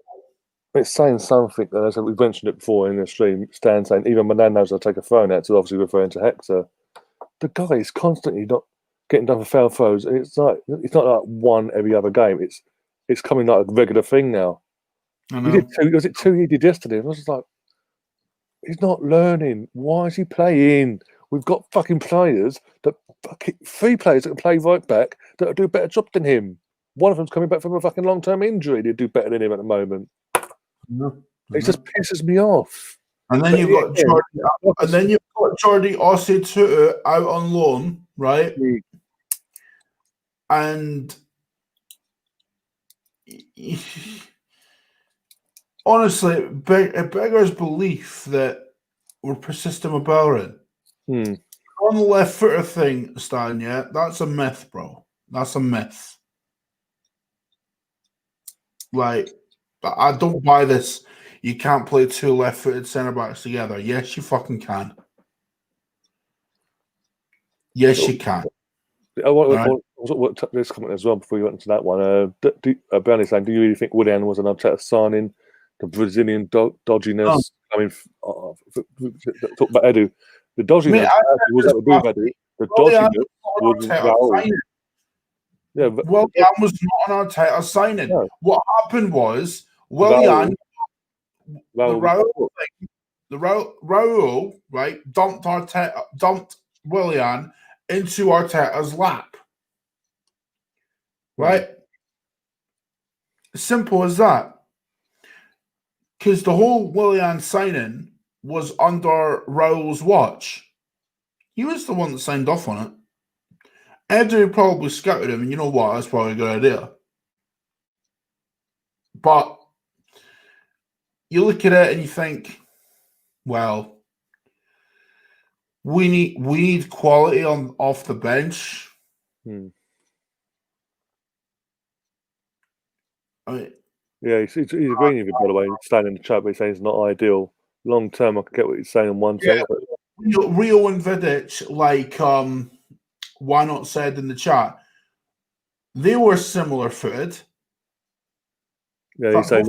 It's saying something, as we mentioned it before in the stream, Stan saying even Manan knows I'll take a phone out, to obviously referring to Hector. The guy is constantly not getting done for foul throws. It's not like one every other game. It's coming like a regular thing now. I know. He did 2. Was it 2 he did yesterday? I was just like, he's not learning. Why is he playing? We've got fucking players three players that can play right back that'll do a better job than him. One of them's coming back from a fucking long-term injury. They'd do better than him at the moment. It just pisses me off. And then you've got Jordi Osei out on loan, right? And honestly, it beggars belief that we're persistent with Bellerin. On the left footer thing, Stan, yeah, that's a myth, bro. That's a myth. Like, I don't buy this. You can't play 2 left-footed centre-backs together. Yes, you fucking can. Yes, you can. I want this comment as well before you went into that one. Bernie saying, do you really think Willian was an Arteta signing? The Brazilian dodginess. I mean, talk about Edu. The dodginess was that with Edu. The dodginess was Raul. Yeah, Willian was not an Arteta signing. No. What happened was Willian, Raul, right, dumped Willian into Arteta's lap. Right? Simple as that. Because the whole Willian signing was under Raul's watch. He was the one that signed off on it. Edu probably scouted him, and you know what? That's probably a good idea. But you look at it and you think, well, we need quality off the bench. I mean, yeah, he's agreeing with you, by the way. Standing in the chat, but he's saying it's not ideal. Long term, I can get what he's saying on one side. Rio and Vidic, like why not said in the chat, they were similar footed. Yeah, he's saying,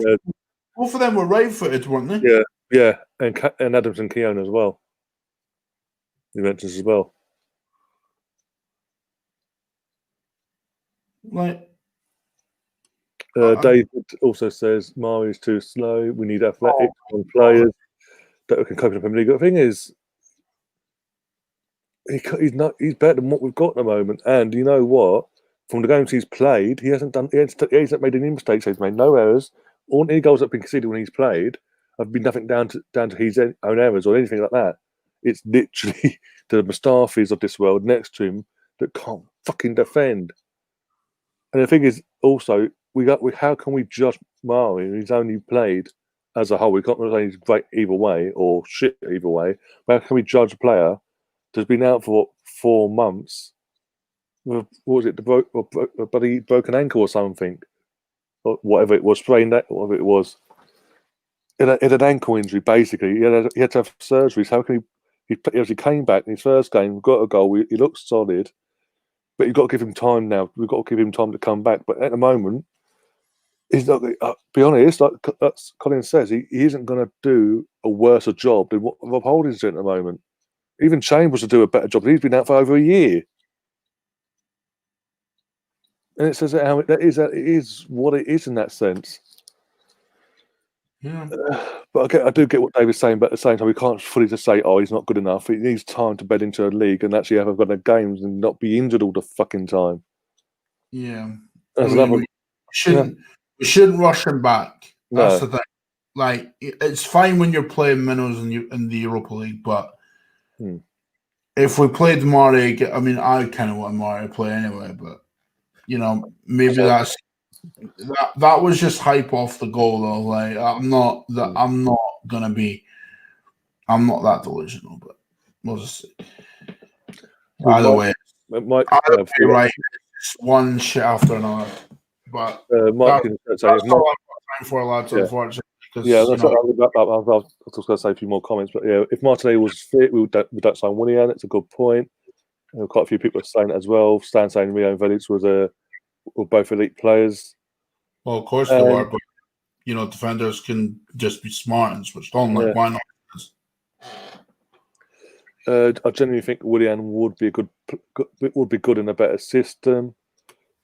Both of them were right footed, weren't they? yeah, and Adams and Keown as well. He mentions as well. Like, David also says Mari's too slow. We need athletic players that can cope in the Premier League. The thing is, he's better than what we've got at the moment. And you know what? From the games he's played, he hasn't made any mistakes. He's made no errors. All any goals that have been conceded when he's played have been nothing down to his own errors or anything like that. It's literally the Mustafis of this world next to him that can't fucking defend. And the thing is, also, how can we judge Mari? He's only played as a whole. We can't say he's great either way or shit either way. But how can we judge a player that's been out for 4 months? What was it? A bloody broken ankle or something, or whatever it was, sprained that, whatever it was. It had an ankle injury basically. He had to have surgeries. How can he actually came back in his first game, got a goal. He looked solid, but you've got to give him time now. We've got to give him time to come back. But at the moment, he's not. Be honest, like Colin says, he isn't going to do a worse job than what Rob Holding's doing at the moment. Even Chambers will do a better job. He's been out for over a year. And it says how it is what it is in that sense. Yeah. But I do get what David's saying, but at the same time, we can't fully just say, oh, he's not good enough. He needs time to bed into a league and actually have a couple of games and not be injured all the fucking time. Yeah. We shouldn't rush him back. That's No. the thing. Like, it's fine when you're playing minnows in the Europa League, but if we played Mari, I mean, I kind of want Mari to play anyway, but maybe that was just hype off the goal though. Like, I'm not that delusional, but we'll just see. Either way, right, it's one shit after another. But Mike that's all I've got time for, lads, unfortunately. Yeah, I was just going to say a few more comments, but yeah, if Martinelli was fit, we don't sign Willian. It's a good point. Quite a few people are saying it as well. Stan saying Rio and Velix were both elite players. Well, of course they were, but defenders can just be smart and switched on. Like, why not? I genuinely think Willian would be good in a better system.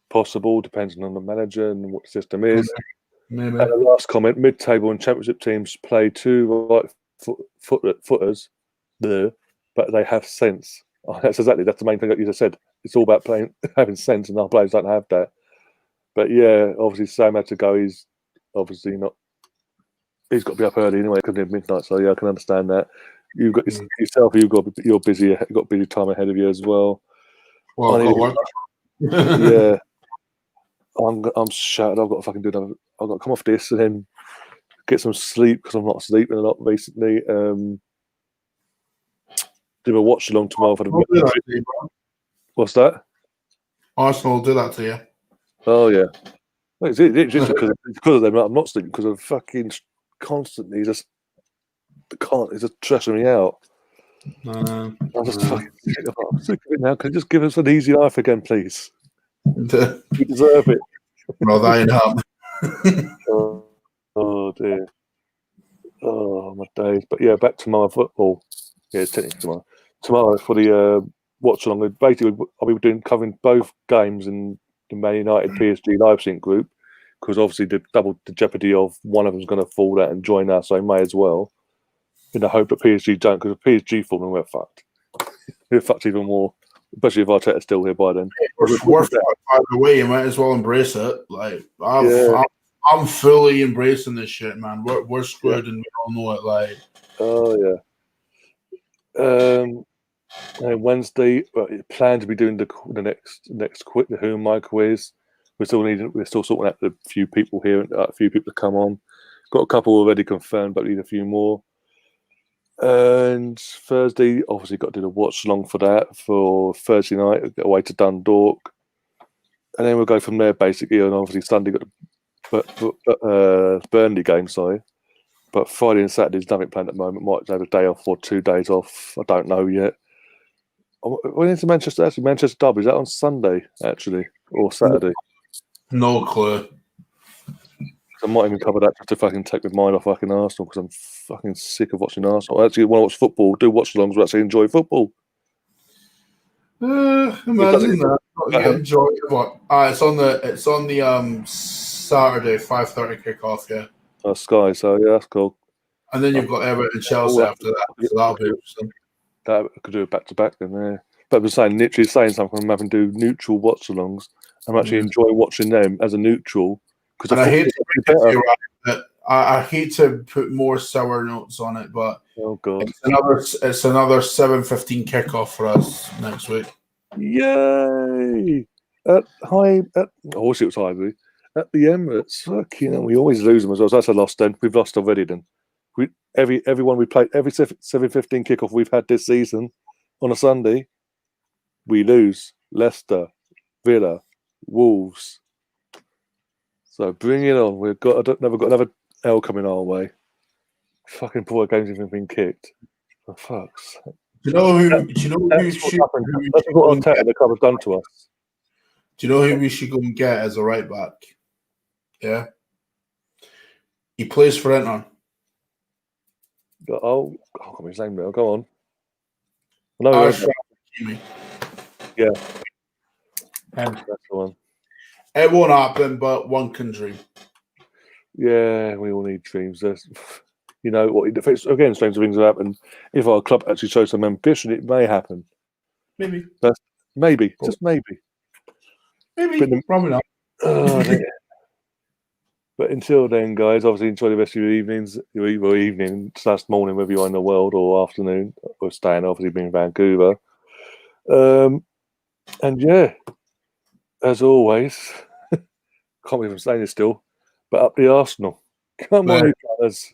Possible, depending on the manager and what the system is. Maybe. And the last comment: mid-table and championship teams play 2 right footers, but they have sense. That's the main thing that you just said. It's all about having sense, and our players don't have that. But yeah, obviously Sam had to go. He's obviously not. He's got to be up early anyway because it's midnight. So yeah, I can understand that. You've got yourself. You're busy. You've got busy time ahead of you as well. Well, I've got work. Yeah. I'm shattered. I've got to fucking do another. I've got to come off this and then get some sleep because I'm not sleeping a lot recently. Do a watch along tomorrow for the. What's that? Arsenal will do that to you. Oh yeah, it's just because of them. I'm not sleeping because of fucking constantly just can't. It's just stressing me out. I'm just fucking sick of it now. Can you just give us an easy life again, please? We deserve it. Well, that ain't happening. Oh dear. Oh my days. But yeah, back to my football. Yeah, it's technically tomorrow. Tomorrow for the watch along. Basically, I'll be covering both games in the Man United PSG live sync group because obviously the jeopardy of one of them's going to fall out and join us, so I may as well. In the hope that PSG don't, because if PSG fall, then we're fucked. We're fucked even more. Especially if Arteta's still here by then. We're by the way, you might as well embrace it. Like I'm fully embracing this shit, man. We're screwed and we all know it. Like, oh yeah. And Wednesday, plan to be doing the next quiz, the Who Am I quiz. We're still sorting out a few people here, a few people to come on. Got a couple already confirmed, but need a few more. And Thursday, obviously, got to do the watch along for that for Thursday night. We'll get away to Dundalk, and then we'll go from there basically. And obviously, Sunday got the Burnley game. Sorry, but Friday and Saturday is nothing planned at the moment. Might have a day off or 2 days off. I don't know yet. When is Manchester? Actually, Manchester Derby, is that on Sunday actually or Saturday? No clue. I might even cover that just to fucking take my mind off fucking Arsenal because I'm fucking sick of watching Arsenal. I actually want to watch football, do watch-alongs, but actually enjoy football. Imagine that. Not enjoy what? It's on the Saturday 5:30 kickoff. Yeah, Sky, so yeah, that's cool. and then you've got Everton and Chelsea after that. So that'll be interesting. That I could do it back to back then. Yeah. But I'm saying, literally saying something. I'm having to do neutral watch-alongs. I'm actually enjoy watching them as a neutral because I hate I hate to put more sour notes on it, but oh god, it's another 7:15 kickoff for us next week. Yay! What's it was Highbury at the Emirates. Fucking hell, we always lose them as well. So that's a loss. Then we've lost already. Then everyone we played every 7:15 kickoff we've had this season on a Sunday, we lose. Leicester, Villa, Wolves. So bring it on. We've got another L coming our way. Fucking poor games even been kicked. For fuck's sake. Do you know who That's what Arteta and the club have done to us. Do you know who we should go and get as a right back? Yeah. He plays for Inter. Oh, I can't remember his name now. Go on. No, yeah. That's the one. It won't happen, but one can dream. Yeah, we all need dreams. You know what? If it's, again, strange things have happened. If our club actually shows some ambition, it may happen. Maybe. Maybe. Just maybe. Maybe. Probably not. But until then, guys, obviously enjoy the rest of your evenings, your evening / morning, whether you're in the world, or afternoon, or staying, obviously being in Vancouver. And yeah, as always, can't believe I'm saying this still, but up the Arsenal. Come on, you fellas.